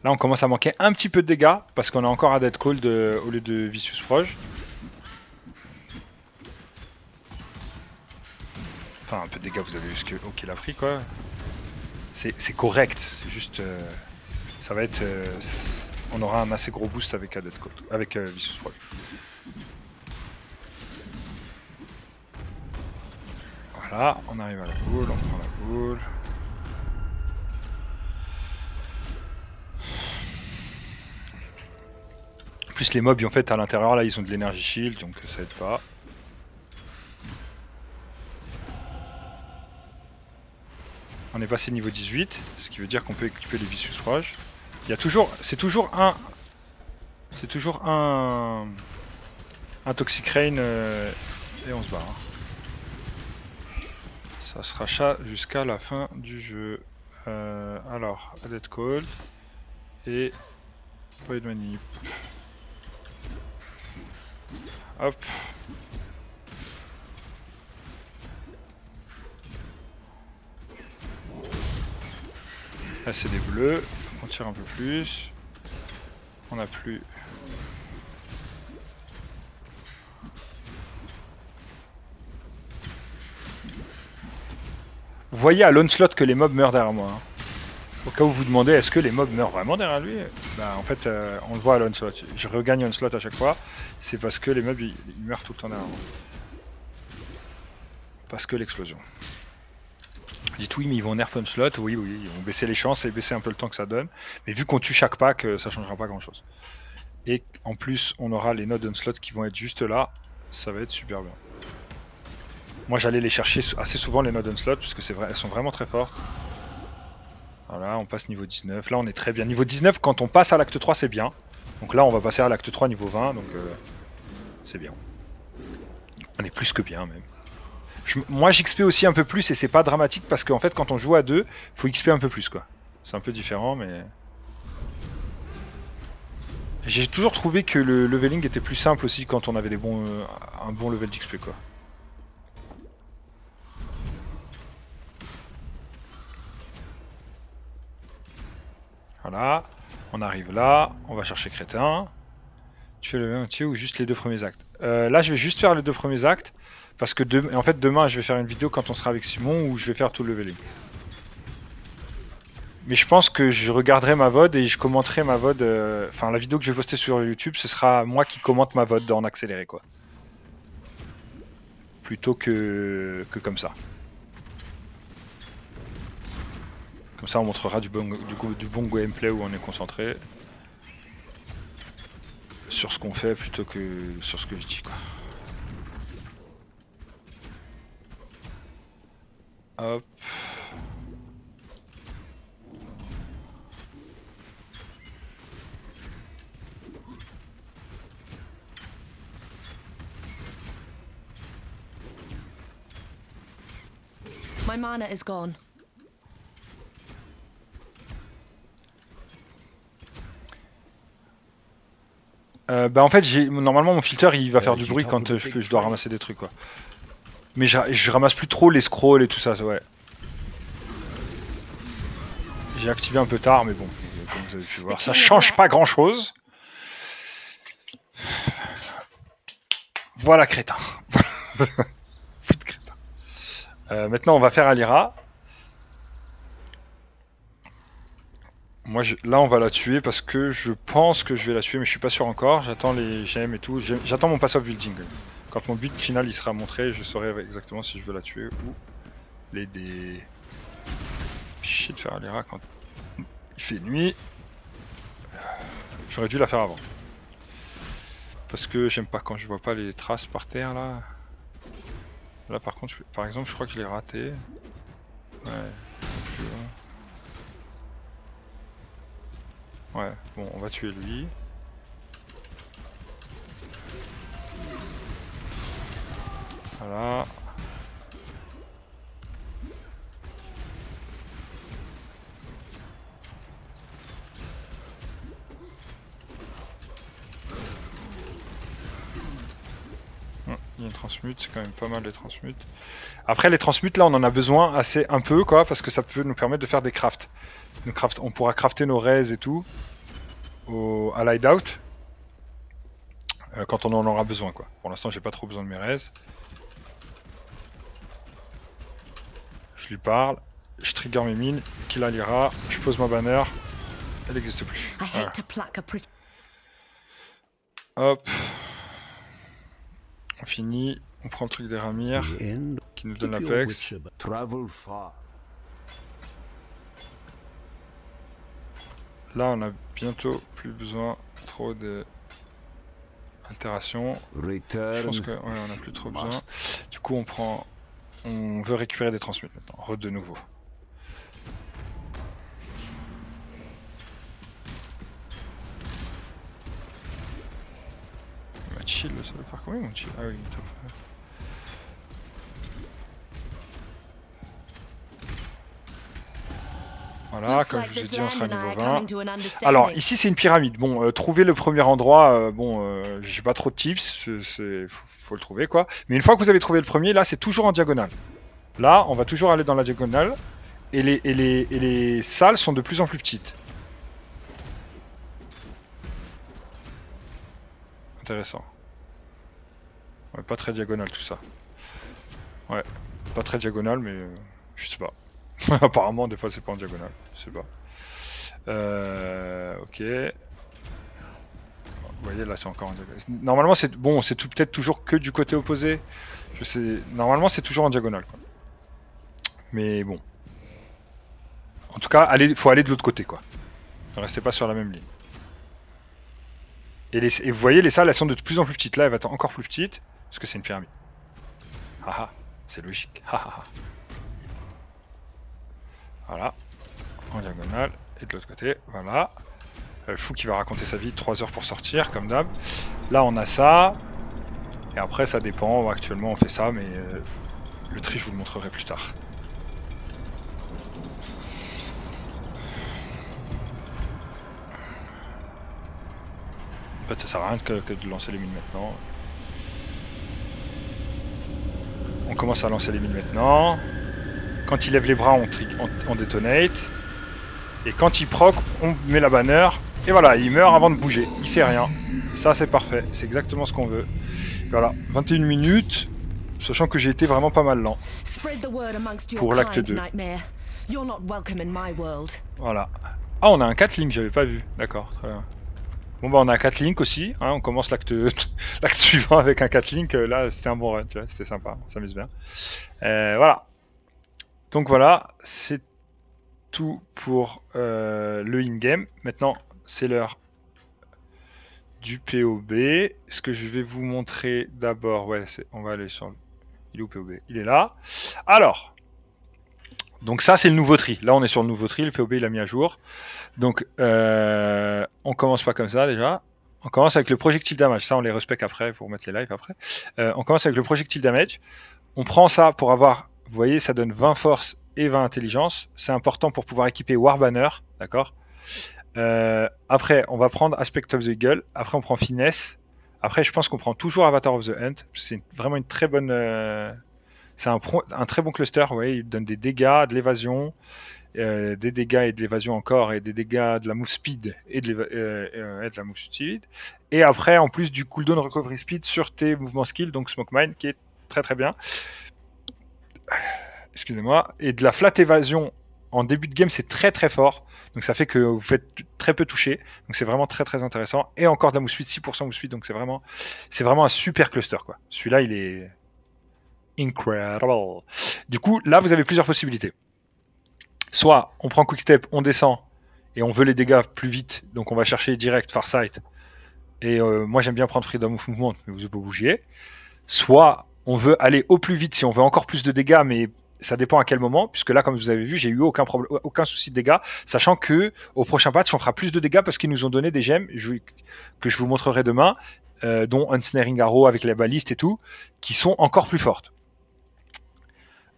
Là on commence à manquer un petit peu de dégâts parce qu'on a encore un Dead Cold au lieu de Vicious Proge. Enfin un peu de dégâts, vous avez vu ce qu'il a pris quoi. C'est correct, c'est juste... ça va être... on aura un assez gros boost avec un Dead Cold, avec Vicious Proge. Voilà, on arrive à la boule, on prend la boule. Plus les mobs en fait à l'intérieur là ils ont de l'énergie shield donc ça aide pas. On est passé niveau 18, ce qui veut dire qu'on peut équiper les Vicious Proge. Il y a toujours, c'est toujours un Toxic Rain et on se barre. Ça sera chat jusqu'à la fin du jeu. Alors, Dead Cold et Void Manip. Hop. Là c'est des bleus, on tire un peu plus. On a plus. Vous voyez à l'onslaught que les mobs meurent derrière moi. Hein. Au cas où vous vous demandez est-ce que les mobs meurent vraiment derrière lui, bah en fait on le voit à l'onslaught. Je regagne onslaught à chaque fois, c'est parce que les mobs ils meurent tout le temps derrière moi. Parce que l'explosion. Dites oui mais ils vont nerf onslaught, oui ils vont baisser les chances et baisser un peu le temps que ça donne. Mais vu qu'on tue chaque pack, ça changera pas grand chose. Et en plus on aura les nodes onslaught qui vont être juste là, ça va être super bien. Moi j'allais les chercher assez souvent les nodes onslaught parce que c'est vrai, elles sont vraiment très fortes. Voilà, on passe niveau 19. Là, on est très bien. Niveau 19, quand on passe à l'acte 3, c'est bien. Donc là on va passer à l'acte 3 niveau 20, donc c'est bien. On est plus que bien même. Moi j'XP aussi un peu plus et c'est pas dramatique parce qu'en fait quand on joue à 2, faut XP un peu plus quoi. C'est un peu différent mais... J'ai toujours trouvé que le leveling était plus simple aussi quand on avait des bons, un bon level d'XP quoi. Voilà, on arrive là, on va chercher Crétin. Tu fais le même entier ou juste les 2 premiers actes. Là je vais juste faire les 2 premiers actes parce que en fait demain je vais faire une vidéo quand on sera avec Simon où je vais faire tout le leveling. Mais je pense que je regarderai ma VOD et je commenterai ma VOD. Enfin, la vidéo que je vais poster sur YouTube, ce sera moi qui commente ma VOD en accéléré, quoi. Plutôt que comme ça. Comme ça, on montrera du bon gameplay où on est concentré sur ce qu'on fait plutôt que sur ce que je dis, quoi. Hop. My mana is gone. Bah en fait, normalement mon filter il va faire du bruit quand je dois ramasser des trucs, quoi. Mais je ramasse plus trop les scrolls et tout ça, ouais. J'ai activé un peu tard, mais bon, comme vous avez pu voir, ça change pas grand chose. Voilà crétin. Maintenant on va faire Alira. Moi là on va la tuer parce que je pense que je vais la tuer mais je suis pas sûr encore. J'attends les gemmes et tout. J'attends mon pass-off building. Quand mon but final il sera montré, je saurai exactement si je veux la tuer ou l'aider. Chier de faire Alira quand il fait nuit. J'aurais dû la faire avant. Parce que j'aime pas quand je vois pas les traces par terre là. Là par contre, par exemple je crois que je l'ai raté. Ouais. Ouais, bon on va tuer lui. Voilà. Il y a une transmute, c'est quand même pas mal les transmutes. Après les transmutes là on en a besoin assez un peu quoi parce que ça peut nous permettre de faire des crafts. On pourra crafter nos res et tout à l'hideout quand on en aura besoin quoi. Pour l'instant j'ai pas trop besoin de mes res. Je lui parle, je trigger mes mines, kill Alira, je pose ma banner, elle n'existe plus. I hate to plaque a pretty. Hop. On finit, on prend le truc des Ramir qui nous donne l'Apex. Travel far. Là on a bientôt plus besoin trop de altération. Je pense que ouais, on a plus trop besoin. Du coup on veut récupérer des transmutes maintenant, re de nouveau. Ma chill, ça veut faire combien mon chill? Ah oui, top. Voilà, comme je vous ai dit, on sera niveau 20. Alors, ici, c'est une pyramide. Bon, trouver le premier endroit, j'ai pas trop de tips, faut le trouver, quoi. Mais une fois que vous avez trouvé le premier, là, c'est toujours en diagonale. Là, on va toujours aller dans la diagonale, et les salles sont de plus en plus petites. Intéressant. Ouais, pas très diagonal, tout ça. Ouais, pas très diagonal, mais je sais pas. Apparemment, des fois, c'est pas en diagonale. Je sais pas. Ok. Vous voyez, là, c'est encore en diagonale. Normalement, c'est bon, c'est peut-être toujours que du côté opposé. Je sais. Normalement, c'est toujours en diagonale, quoi. Mais bon. En tout cas, faut aller de l'autre côté, quoi. Ne restez pas sur la même ligne. Et vous voyez, les salles, elles sont de plus en plus petites. Là, elle va être encore plus petite, parce que c'est une pyramide. Haha, c'est logique. Haha. Voilà, en diagonale, et de l'autre côté, voilà. Le fou qui va raconter sa vie, 3 heures pour sortir, comme d'hab. Là, on a ça. Et après, ça dépend. Actuellement, on fait ça, mais le tri, je vous le montrerai plus tard. En fait, ça sert à rien que de lancer les mines maintenant. On commence à lancer les mines maintenant. Quand il lève les bras, on détonate. Et quand il proc, on met la banner. Et voilà, il meurt avant de bouger. Il fait rien. Ça, c'est parfait. C'est exactement ce qu'on veut. Voilà, 21 minutes. Sachant que j'ai été vraiment pas mal lent. Spread the word amongst your Pour l'acte kind, 2. Nightmare. You're not welcome in my world. Voilà. Ah, on a un 4 link, j'avais pas vu. D'accord, très bien. Bon bah on a un 4 link aussi, hein, on commence l'acte suivant avec un 4 link, là c'était un bon run, tu vois, c'était sympa, on s'amuse bien. Voilà. Donc voilà, c'est tout pour le in-game. Maintenant, c'est l'heure du POB. Ce que je vais vous montrer d'abord, ouais, on va aller sur le... Il est où POB? Il est là. Alors, donc ça c'est le nouveau tri. Là on est sur le nouveau tri, le POB il a mis à jour. Donc on commence pas comme ça déjà. On commence avec le projectile damage. Ça on les respecte après pour mettre les lives après. On commence avec le projectile damage. On prend ça pour avoir, vous voyez, ça donne 20 force et 20 intelligence. C'est important pour pouvoir équiper Warbanner, d'accord. Après on va prendre Aspect of the Eagle. Après on prend Finesse. Après je pense qu'on prend toujours Avatar of the Hunt. C'est vraiment une très bonne... c'est un très bon cluster, vous voyez, il donne des dégâts, de l'évasion. Des dégâts et de l'évasion encore, et des dégâts de la move speed et de la move speed. Et après, en plus du cooldown recovery speed sur tes mouvements skill, donc Smoke Mine qui est très très bien. Excusez-moi. Et de la flat évasion en début de game, c'est très très fort. Donc ça fait que vous faites très peu toucher. Donc c'est vraiment très très intéressant. Et encore de la move speed, 6% move speed. Donc c'est vraiment un super cluster quoi. Celui-là, il est incredible. Du coup, là, vous avez plusieurs possibilités. Soit on prend Quick Step, on descend et on veut les dégâts plus vite, donc on va chercher direct Farsight. Et moi j'aime bien prendre Freedom of Movement, mais vous pouvez bouger. Soit on veut aller au plus vite si on veut encore plus de dégâts, mais ça dépend à quel moment, puisque là comme vous avez vu, j'ai eu aucun souci de dégâts, sachant que au prochain patch on fera plus de dégâts parce qu'ils nous ont donné des gemmes que je vous montrerai demain, dont Unsnaring Arrow avec les balistes et tout, qui sont encore plus fortes.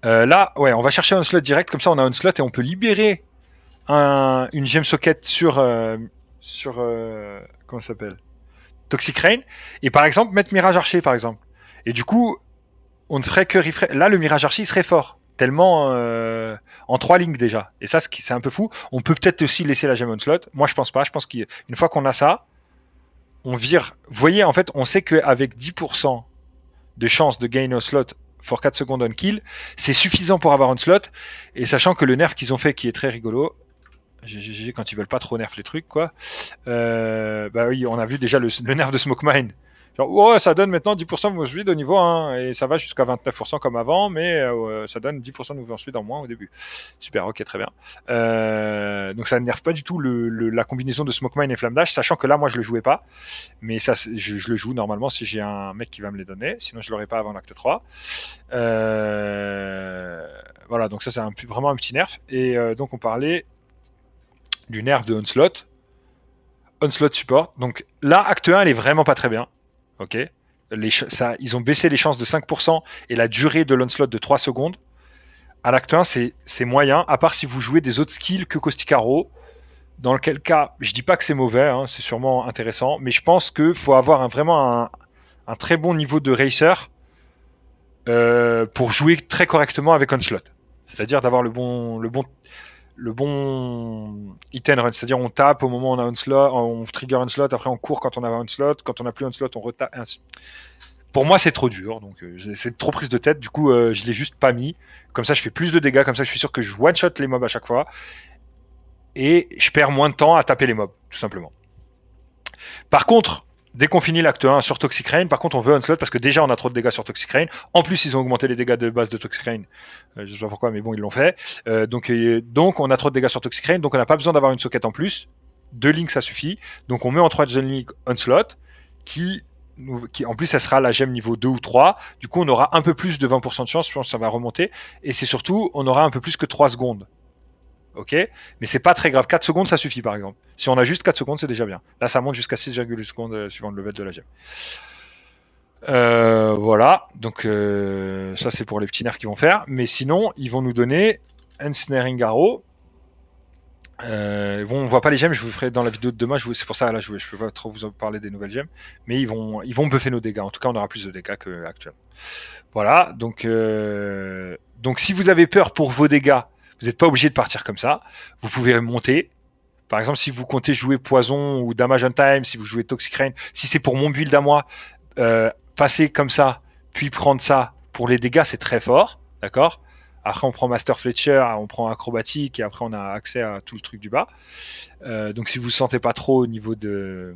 Là, ouais, on va chercher un slot direct, comme ça on a un slot et on peut libérer une gem socket sur comment ça s'appelle, Toxic Rain, et par exemple mettre Mirage Archer par exemple. Et du coup, on ne ferait que là le Mirage Archer serait fort, tellement en 3 lignes déjà. Et ça c'est un peu fou. On peut peut-être aussi laisser la gem on slot. Moi je pense pas. Je pense qu'une fois qu'on a ça, on vire. Vous voyez, en fait, on sait qu'avec 10% de chance de gain au slot for 4 secondes on kill, c'est suffisant pour avoir un slot. Et sachant que le nerf qu'ils ont fait, qui est très rigolo, GG quand ils veulent pas trop nerf les trucs, quoi. Bah oui, on a vu déjà le nerf de Smoke Mine. Genre, oh, ça donne maintenant 10% de mouvement speed au niveau 1, et ça va jusqu'à 29% comme avant, mais ça donne 10% de mouvement speed en moins au début. Super, ok, très bien. Donc ça ne nerve pas du tout la combinaison de Smoke Mine et Flamme Dash, sachant que là, moi, je le jouais pas, mais ça, je le joue normalement si j'ai un mec qui va me les donner, sinon je l'aurais pas avant l'acte 3. Voilà, donc ça, c'est vraiment un petit nerf, et donc on parlait du nerf de Onslaught. Onslaught support. Donc là, acte 1, elle est vraiment pas très bien. Ok. Ils ont baissé les chances de 5% et la durée de l'Onslaught de 3 secondes. À l'acte 1, c'est moyen, à part si vous jouez des autres skills que Caustic Arrow. Dans lequel cas, je dis pas que c'est mauvais, hein, c'est sûrement intéressant, mais je pense qu'il faut avoir vraiment un très bon niveau de racer pour jouer très correctement avec Onslaught. C'est-à-dire d'avoir le bon hit and run, c'est-à-dire on tape au moment où on a un slot, on trigger un slot, après on court quand on a un slot, quand on n'a plus un slot on retape. Pour moi c'est trop dur, donc c'est trop prise de tête, du coup je l'ai juste pas mis. Comme ça je fais plus de dégâts, comme ça je suis sûr que je one shot les mobs à chaque fois et je perds moins de temps à taper les mobs, tout simplement. Par contre, dès qu'on finit l'acte 1 sur Toxic Rain, par contre on veut un slot parce que déjà on a trop de dégâts sur Toxic Rain. En plus ils ont augmenté les dégâts de base de Toxic Rain. Je sais pas pourquoi, mais bon ils l'ont fait. Donc on a trop de dégâts sur Toxic Rain, donc on n'a pas besoin d'avoir une socket en plus. 2 links ça suffit. Donc on met en 3 link Onslaught qui en plus ça sera la gemme niveau 2 ou 3. Du coup on aura un peu plus de 20% de chance, je pense que ça va remonter. Et c'est surtout on aura un peu plus que 3 secondes. ok, mais c'est pas très grave. 4 secondes, ça suffit par exemple. Si on a juste 4 secondes, c'est déjà bien. Là, ça monte jusqu'à 6,8 secondes suivant le level de la gemme. Voilà, donc ça c'est pour les petits nerfs qu'ils vont faire. Mais sinon, ils vont nous donner Ensnaring Arrow. Bon, on voit pas les gemmes, je vous ferai dans la vidéo de demain. C'est pour ça là, je peux pas trop vous en parler des nouvelles gemmes, mais ils vont buffer nos dégâts. En tout cas, on aura plus de dégâts qu'actuellement. Voilà, donc si vous avez peur pour vos dégâts, vous n'êtes pas obligé de partir comme ça. Vous pouvez monter. Par exemple, si vous comptez jouer poison ou damage on time, si vous jouez Toxic Rain, si c'est pour mon build à moi, passer comme ça, puis prendre ça pour les dégâts, c'est très fort, d'accord. Après, on prend Master Fletcher, on prend Acrobatique, et après, on a accès à tout le truc du bas. Donc, si vous ne sentez pas trop au niveau de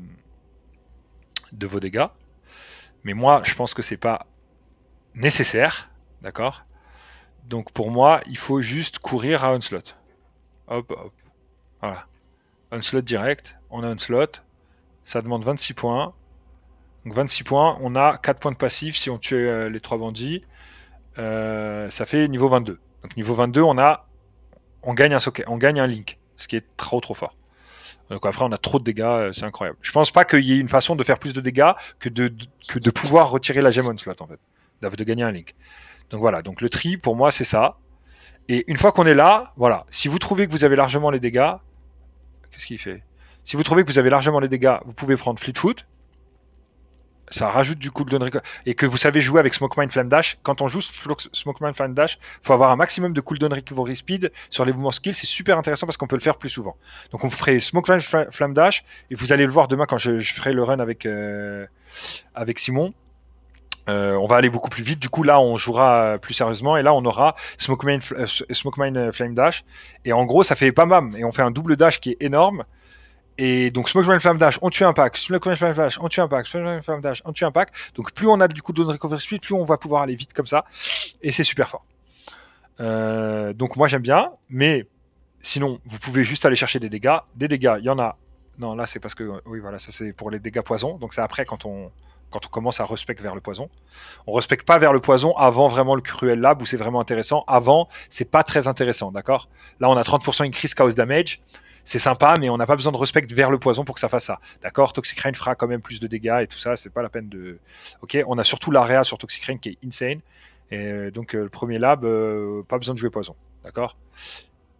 vos dégâts, mais moi, je pense que c'est pas nécessaire, d'accord. Donc, pour moi, il faut juste courir à Onslaught. Hop, hop, voilà. Onslaught direct, on a Onslaught, ça demande 26 points. Donc 26 points, on a 4 points de passif si on tue les 3 bandits. Ça fait niveau 22. Donc niveau 22, on gagne un socket, on gagne un link, ce qui est trop fort. Donc après, on a trop de dégâts, c'est incroyable. Je pense pas qu'il y ait une façon de faire plus de dégâts que de pouvoir retirer la gemme Onslaught en fait, de gagner un link. Donc voilà, donc le tri pour moi c'est ça. Et une fois qu'on est là, voilà, si vous trouvez que vous avez largement les dégâts, qu'est-ce qu'il fait? Si vous trouvez que vous avez largement les dégâts, vous pouvez prendre Fleetfoot. Ça rajoute du cooldown et que vous savez jouer avec Smokemine Flame Dash. Quand on joue Smokemine Flame Dash, faut avoir un maximum de cooldown recovery speed sur les mouvements skills. C'est super intéressant parce qu'on peut le faire plus souvent. Donc on ferait Smokemine Flame Dash et vous allez le voir demain quand je ferai le run avec Simon. On va aller beaucoup plus vite. Du coup là on jouera plus sérieusement et là on aura Smokemine Flame Dash et en gros ça fait pas mal et on fait un double dash qui est énorme. Et donc Smokemine Flame Dash, on tue un pack. Smokemine Flame Dash, on tue un pack. Smokemine Flame Dash, on tue un pack. Donc plus on a du cooldown recovery speed, plus on va pouvoir aller vite comme ça. Et c'est super fort. Donc moi j'aime bien, mais sinon vous pouvez juste aller chercher des dégâts. Des dégâts, il y en a. Non, là c'est parce que oui voilà, ça c'est pour les dégâts poison. Donc c'est après quand on commence à respect vers le poison. On respecte pas vers le poison avant vraiment le cruel lab où c'est vraiment intéressant. Avant, c'est pas très intéressant, d'accord. Là on a 30% increase chaos damage. C'est sympa, mais on n'a pas besoin de respect vers le poison pour que ça fasse ça. D'accord, Toxic Rain fera quand même plus de dégâts et tout ça, c'est pas la peine de. Ok, on a surtout l'area sur Toxic Rain qui est insane. Et donc le premier lab, pas besoin de jouer poison. D'accord.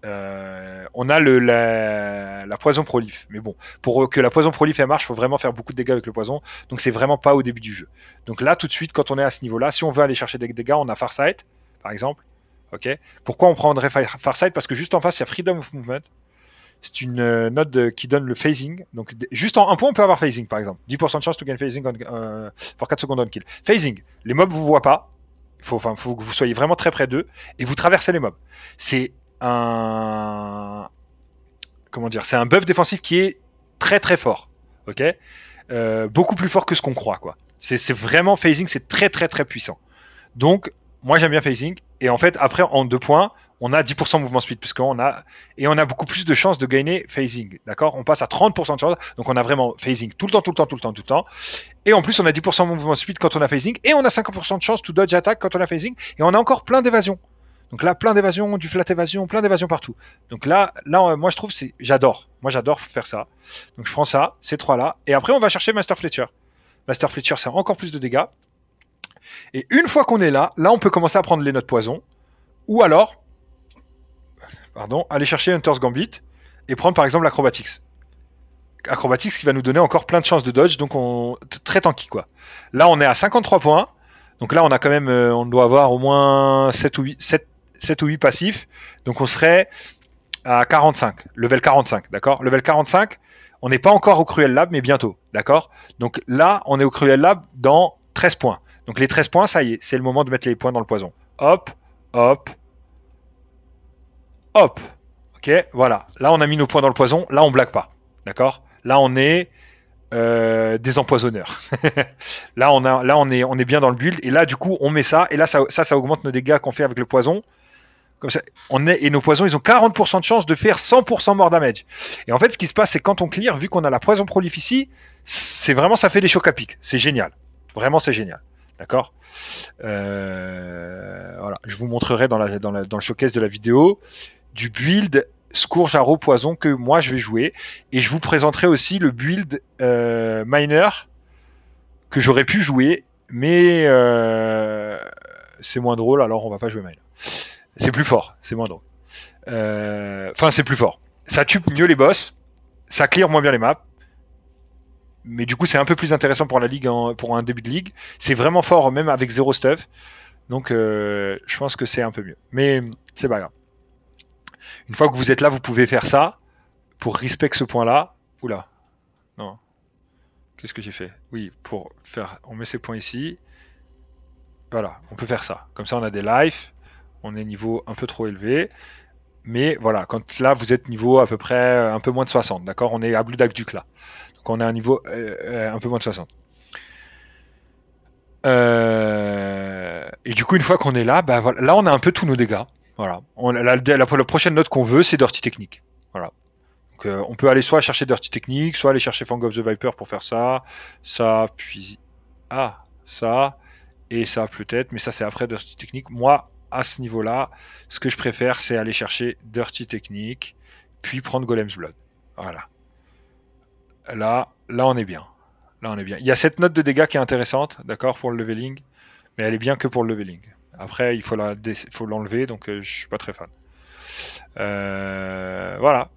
On a la poison prolif, mais bon, pour que la poison prolif elle marche, il faut vraiment faire beaucoup de dégâts avec le poison. Donc c'est vraiment pas au début du jeu. Donc là, tout de suite, quand on est à ce niveau-là, si on veut aller chercher des dégâts, on a Farsight, par exemple. Ok. Pourquoi on prendrait Farsight? Parce que juste en face, il y a Freedom of Movement. C'est une note qui donne le phasing. Donc, juste en un point, on peut avoir phasing, par exemple. 10% de chance to gain phasing pour 4 secondes on kill. Phasing. Les mobs vous voient pas. Faut que vous soyez vraiment très près d'eux. Et vous traversez les mobs. C'est un. Comment dire? C'est un buff défensif qui est très fort. Ok? Beaucoup plus fort que ce qu'on croit, quoi. C'est vraiment phasing, c'est très puissant. Donc, moi j'aime bien phasing. Et en fait, après, en 2 points, on a 10% mouvement speed, puisqu'on a, et on a beaucoup plus de chances de gagner phasing. D'accord? On passe à 30% de chance, donc on a vraiment phasing tout le temps. Et en plus, on a 10% mouvement speed quand on a phasing, et on a 50% de chance to dodge attack quand on a phasing, et on a encore plein d'évasion. Donc là, plein d'évasion, du flat évasion, plein d'évasion partout. Donc là, moi je trouve, j'adore. Moi j'adore faire ça. Donc je prends ça, ces trois-là, et après on va chercher Master Fletcher. Master Fletcher, c'est encore plus de dégâts. Et une fois qu'on est là, on peut commencer à prendre les notes poison. Ou alors, aller chercher Hunter's Gambit et prendre par exemple l'Acrobatics. Acrobatics qui va nous donner encore plein de chances de dodge, donc très tanky quoi. Là on est à 53 points, donc là on a quand même, on doit avoir au moins 7 ou 8 passifs, donc on serait à 45, level 45, d'accord. Level 45, on n'est pas encore au Cruel Lab, mais bientôt, d'accord. Donc là on est au Cruel Lab dans 13 points. Donc les 13 points, ça y est, c'est le moment de mettre les points dans le poison. Hop, hop, hop. Ok, voilà. Là, on a mis nos points dans le poison. Là, on blague pas. D'accord. Là, on est des empoisonneurs. Là, on est bien dans le build. Et là, du coup, on met ça. Et là, ça augmente nos dégâts qu'on fait avec le poison. Comme ça, et nos poisons, ils ont 40% de chance de faire 100% more damage. Et en fait, ce qui se passe, c'est quand on clear, vu qu'on a la poison prolif ici, c'est vraiment, ça fait des chocs à pic. C'est génial. Vraiment, c'est génial. D'accord. Voilà. Je vous montrerai dans le showcase de la vidéo du build Scourge, Arrow, Poison que moi je vais jouer. Et je vous présenterai aussi le build Miner que j'aurais pu jouer, mais c'est moins drôle, alors on va pas jouer Miner. C'est plus fort, c'est moins drôle. Enfin, c'est plus fort. Ça tue mieux les boss, ça clear moins bien les maps, mais du coup c'est un peu plus intéressant pour la ligue, pour un début de ligue. C'est vraiment fort même avec zéro stuff, donc je pense que c'est un peu mieux. Mais c'est pas grave. Une fois que vous êtes là, vous pouvez faire ça pour respect ce point-là. Oula, non. Qu'est-ce que j'ai fait? Oui, pour faire, on met ces points ici. Voilà, on peut faire ça. Comme ça, on a des lives. On est niveau un peu trop élevé. Mais voilà, quand là, vous êtes niveau à peu près un peu moins de 60. D'accord? On est à Blue Duck là. Donc on est à un niveau un peu moins de 60. Et du coup, une fois qu'on est là, bah voilà, là on a un peu tous nos dégâts. Voilà. La prochaine note qu'on veut, c'est Dirty Technique. Voilà. Donc on peut aller soit chercher Dirty Technique, soit aller chercher Fang of the Viper pour faire ça, puis ça et ça peut-être, mais ça c'est après Dirty Technique. Moi, à ce niveau-là, ce que je préfère, c'est aller chercher Dirty Technique, puis prendre Golem's Blood. Voilà. Là on est bien. Là on est bien. Il y a cette note de dégâts qui est intéressante, d'accord, pour le leveling, mais elle est bien que pour le leveling. Après, il faut l'enlever, donc je suis pas très fan. Voilà.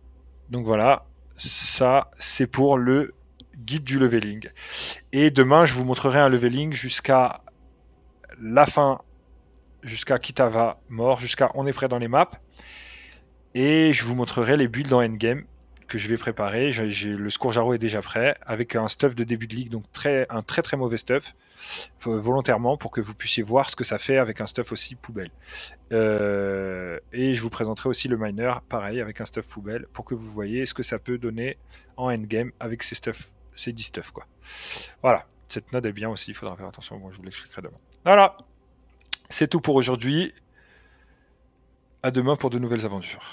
Donc voilà, ça c'est pour le guide du leveling. Et demain, je vous montrerai un leveling jusqu'à la fin, jusqu'à Kitava mort, jusqu'à on est prêt dans les maps. Et je vous montrerai les builds en endgame que je vais préparer. Le Scourge Arrow est déjà prêt avec un stuff de début de ligue, donc un très très mauvais stuff, volontairement pour que vous puissiez voir ce que ça fait avec un stuff aussi poubelle. Et je vous présenterai aussi le miner, pareil, avec un stuff poubelle, pour que vous voyez ce que ça peut donner en endgame avec ces 10 stuff, quoi. Voilà, cette node est bien aussi, il faudra faire attention, bon, je vous l'expliquerai demain. Voilà, c'est tout pour aujourd'hui. À demain pour de nouvelles aventures.